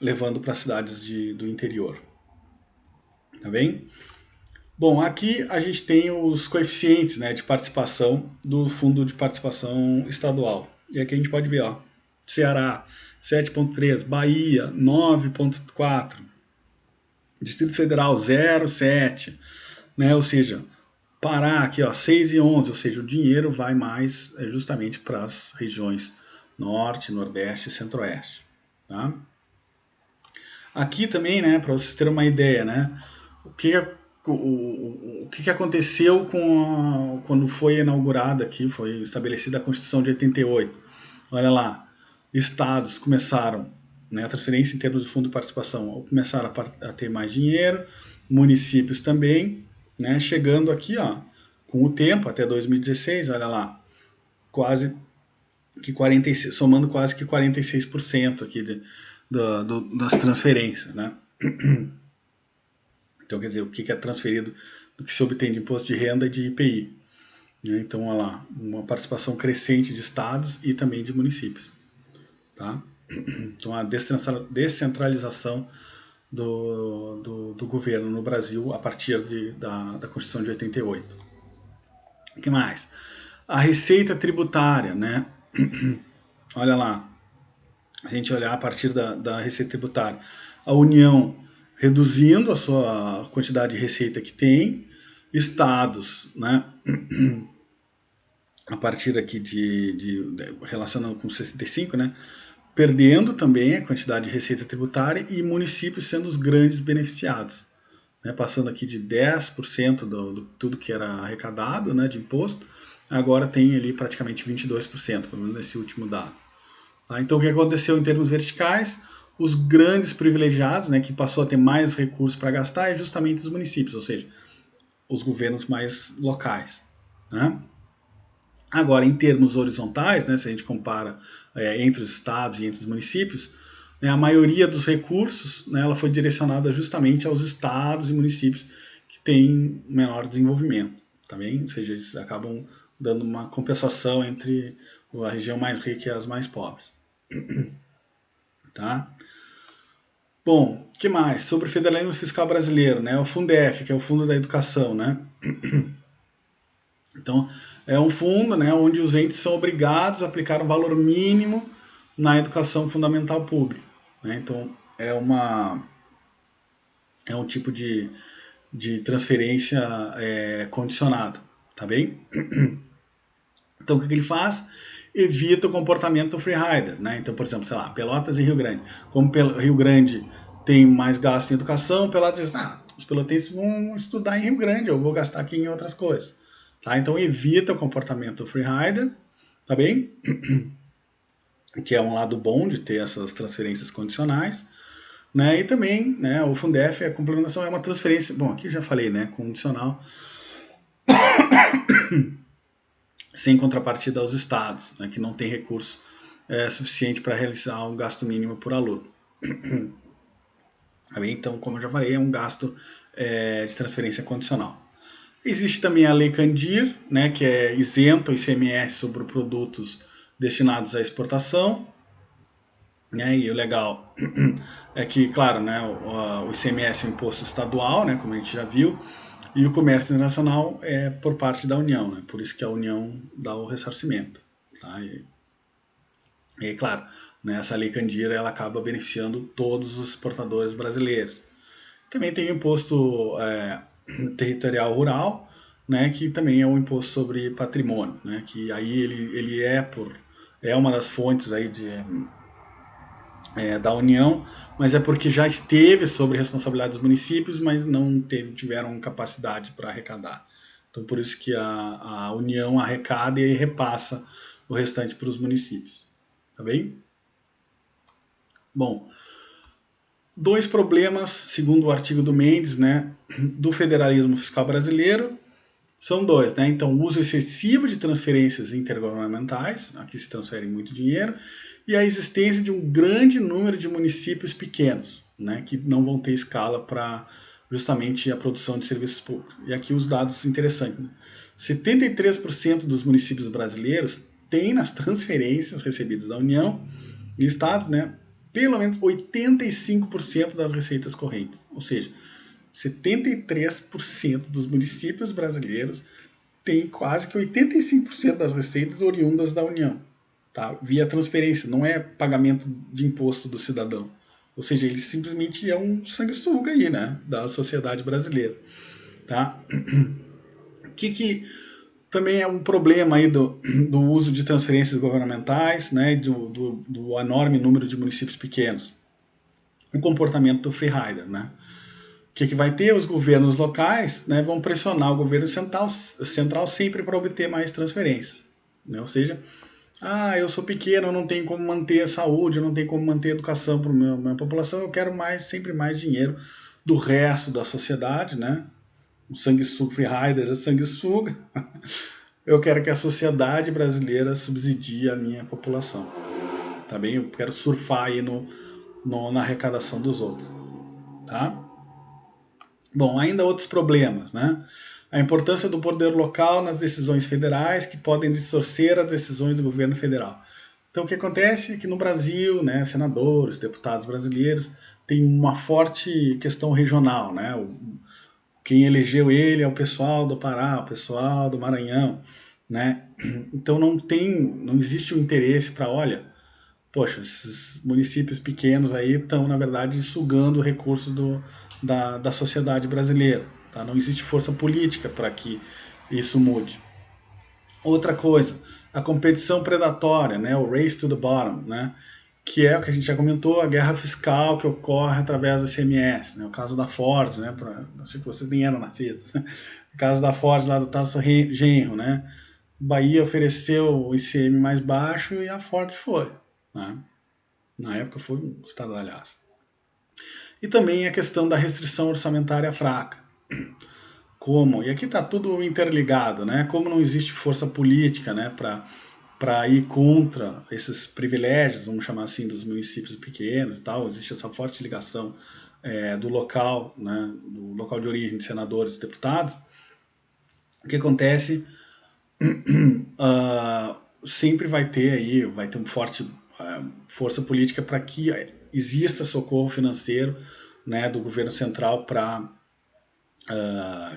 levando para as cidades do interior. Tá bem? Bom, aqui a gente tem os coeficientes, né, de participação do Fundo de Participação Estadual. E aqui a gente pode ver, ó, Ceará 7,3, Bahia 9,4, Distrito Federal 0,7, né, ou seja, Pará aqui, ó, 6 e 11, ou seja, o dinheiro vai mais justamente para as regiões Norte, Nordeste e Centro-Oeste. Tá? Aqui também, né, para vocês terem uma ideia, né, o que aconteceu quando foi inaugurada aqui, foi estabelecida a Constituição de 88. Olha lá, estados começaram, né, a transferência em termos do Fundo de Participação, começaram a ter mais dinheiro, municípios também, né, chegando aqui, ó, com o tempo, até 2016, olha lá, quase que 46, somando quase que 46% aqui das transferências, né? Então, quer dizer, o que é transferido do que se obtém de imposto de renda e de IPI. Né? Então, olha lá, uma participação crescente de estados e também de municípios. Tá? Então, a descentralização do governo no Brasil a partir da Constituição de 88. O que mais? A receita tributária, né? Olha lá, a gente olhar a partir da receita tributária. A União reduzindo a sua quantidade de receita que tem, estados, né? A partir aqui relacionando com 65, né? Perdendo também a quantidade de receita tributária e municípios sendo os grandes beneficiados, né? Passando aqui de 10% do tudo que era arrecadado, né, de imposto, agora tem ali praticamente 22%, pelo menos nesse último dado. Tá? Então o que aconteceu em termos verticais? Os grandes privilegiados, né, que passou a ter mais recursos para gastar, é justamente os municípios, ou seja, os governos mais locais. Né? Agora, em termos horizontais, né, se a gente compara entre os estados e entre os municípios, né, a maioria dos recursos, né, ela foi direcionada justamente aos estados e municípios que têm menor desenvolvimento, tá bem? Ou seja, eles acabam dando uma compensação entre a região mais rica e as mais pobres, tá? Bom, que mais? Sobre o federalismo fiscal brasileiro, né? O Fundef, que é o Fundo da Educação, né? Então, é um fundo, né, onde os entes são obrigados a aplicar um valor mínimo na educação fundamental pública, né? Então, é um tipo de transferência condicionada, tá bem? Então, o que ele faz? Evita o comportamento free rider, né? Então, por exemplo, sei lá, Pelotas e Rio Grande. Como Rio Grande tem mais gasto em educação, Pelotas diz, os pelotenses vão estudar em Rio Grande, eu vou gastar aqui em outras coisas. Tá? Então, evita o comportamento free rider, tá bem? Que é um lado bom de ter essas transferências condicionais. Né? E também, né, o Fundef, a complementação é uma transferência, bom, aqui já falei, né, condicional, sem contrapartida aos estados, né, que não tem recurso suficiente para realizar um gasto mínimo por aluno. Então, como eu já falei, é um gasto de transferência condicional. Existe também a Lei Candir, né, que é isenta o ICMS sobre produtos destinados à exportação. Né, e o legal é que, claro, né, o ICMS é um imposto estadual, né, como a gente já viu, e o comércio internacional é por parte da União, né, por isso que a União dá o ressarcimento. Tá? E claro, né, essa Lei Candir ela acaba beneficiando todos os exportadores brasileiros. Também tem o imposto territorial rural, né, que também é um imposto sobre patrimônio, né, que aí ele é uma das fontes aí da União, mas é porque já esteve sobre responsabilidade dos municípios, mas não tiveram capacidade para arrecadar. Então por isso que a União arrecada e repassa o restante para os municípios. Tá bem? Bom, dois problemas, segundo o artigo do Mendes, né, do federalismo fiscal brasileiro, são dois, né? Então, o uso excessivo de transferências intergovernamentais, aqui se transfere muito dinheiro, e a existência de um grande número de municípios pequenos, né, que não vão ter escala para justamente a produção de serviços públicos. E aqui os dados interessantes, né? 73% dos municípios brasileiros têm nas transferências recebidas da União e estados, né, pelo menos 85% das receitas correntes. Ou seja, 73% dos municípios brasileiros têm quase que 85% das receitas oriundas da União, tá? Via transferência, não é pagamento de imposto do cidadão. Ou seja, ele simplesmente é um sanguessuga aí, né, da sociedade brasileira. Tá? O que também é um problema aí do uso de transferências governamentais, né, do enorme número de municípios pequenos? O comportamento do free rider, né? O que vai ter? Os governos locais, né, vão pressionar o governo central sempre para obter mais transferências. Né? Ou seja, eu sou pequeno, eu não tenho como manter a saúde, eu não tenho como manter a educação para a minha população, eu quero sempre mais dinheiro do resto da sociedade, né? O sanguessuga free rider é sanguessuga. Eu quero que a sociedade brasileira subsidie a minha população. Tá bem? Eu quero surfar aí na arrecadação dos outros. Tá? Bom, ainda outros problemas, né? A importância do poder local nas decisões federais que podem distorcer as decisões do governo federal. Então, o que acontece é que no Brasil, né, senadores, deputados brasileiros têm uma forte questão regional, né? Quem elegeu ele é o pessoal do Pará, o pessoal do Maranhão, né? Então não existe um interesse para, olha, poxa, esses municípios pequenos aí estão, na verdade, sugando recursos da sociedade brasileira. Tá? Não existe força política para que isso mude. Outra coisa, a competição predatória, né? O race to the bottom, né? Que é o que a gente já comentou, a guerra fiscal que ocorre através do ICMS. Né? O caso da Ford, né? Acho que vocês nem eram nascidos. O caso da Ford lá do Tarso Genro, né? Bahia ofereceu o ICM mais baixo e a Ford foi. Né? Na época foi um estardalhaço. E também a questão da restrição orçamentária fraca. Como? E aqui está tudo interligado, né? Como não existe força política, né, para ir contra esses privilégios, vamos chamar assim, dos municípios pequenos e tal, existe essa forte ligação do local, né, do local de origem de senadores e deputados, o que acontece sempre vai ter uma forte força política para que exista socorro financeiro, né, do governo central para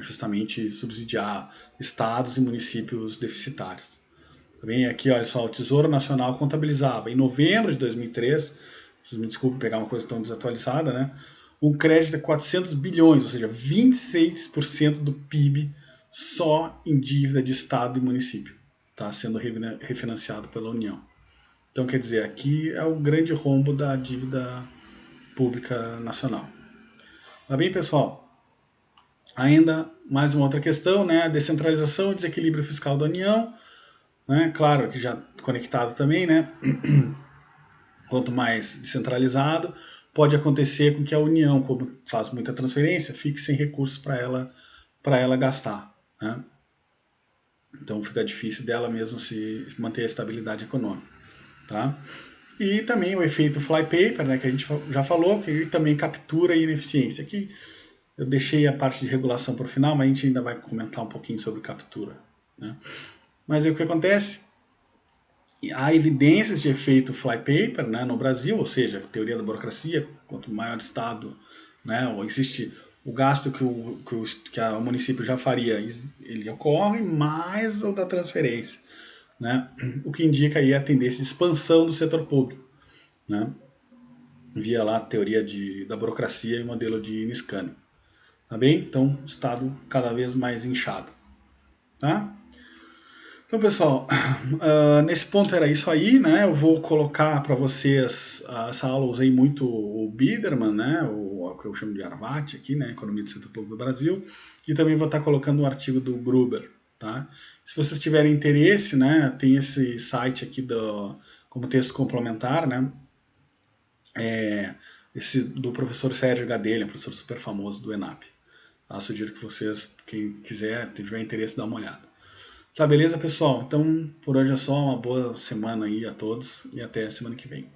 justamente subsidiar estados e municípios deficitários. Também aqui, olha só, o Tesouro Nacional contabilizava em novembro de 2003, vocês me desculpem pegar uma coisa tão desatualizada, né? Um crédito de 400 bilhões, ou seja, 26% do PIB só em dívida de Estado e município, tá sendo refinanciado pela União. Então, quer dizer, aqui é o grande rombo da dívida pública nacional. Tá bem, pessoal? Ainda mais uma outra questão, né? A descentralização e desequilíbrio fiscal da União, né? Claro que já conectado também, né? Quanto mais descentralizado, pode acontecer com que a União, como faz muita transferência, fique sem recursos para ela gastar, né? Então fica difícil dela mesmo se manter a estabilidade econômica, tá? E também o efeito flypaper, né, que a gente já falou, que também captura a ineficiência. Aqui eu deixei a parte de regulação para o final, mas a gente ainda vai comentar um pouquinho sobre captura, né? Mas aí o que acontece? Há evidências de efeito flypaper, né, no Brasil, ou seja, a teoria da burocracia, quanto maior o Estado, né, ou existe o gasto que a município já faria, ele ocorre, mais o da transferência, né, o que indica aí a tendência de expansão do setor público, né, via lá a teoria da burocracia e o modelo de Niscani. Tá bem? Então, o Estado cada vez mais inchado. Tá? Então, pessoal, nesse ponto era isso aí, né? Eu vou colocar para vocês, essa aula eu usei muito o Biderman, né? O que eu chamo de Arvati aqui, né? Economia do Setor Público do Brasil. E também vou estar colocando o artigo do Gruber, tá? Se vocês tiverem interesse, né? Tem esse site aqui como texto complementar, né? Esse do professor Sérgio Gadelha, um professor super famoso do ENAP. Tá? Sugiro que vocês, quem quiser, tiver interesse, dá uma olhada. Tá, beleza, pessoal? Então, por hoje é só. Uma boa semana aí a todos e até a semana que vem.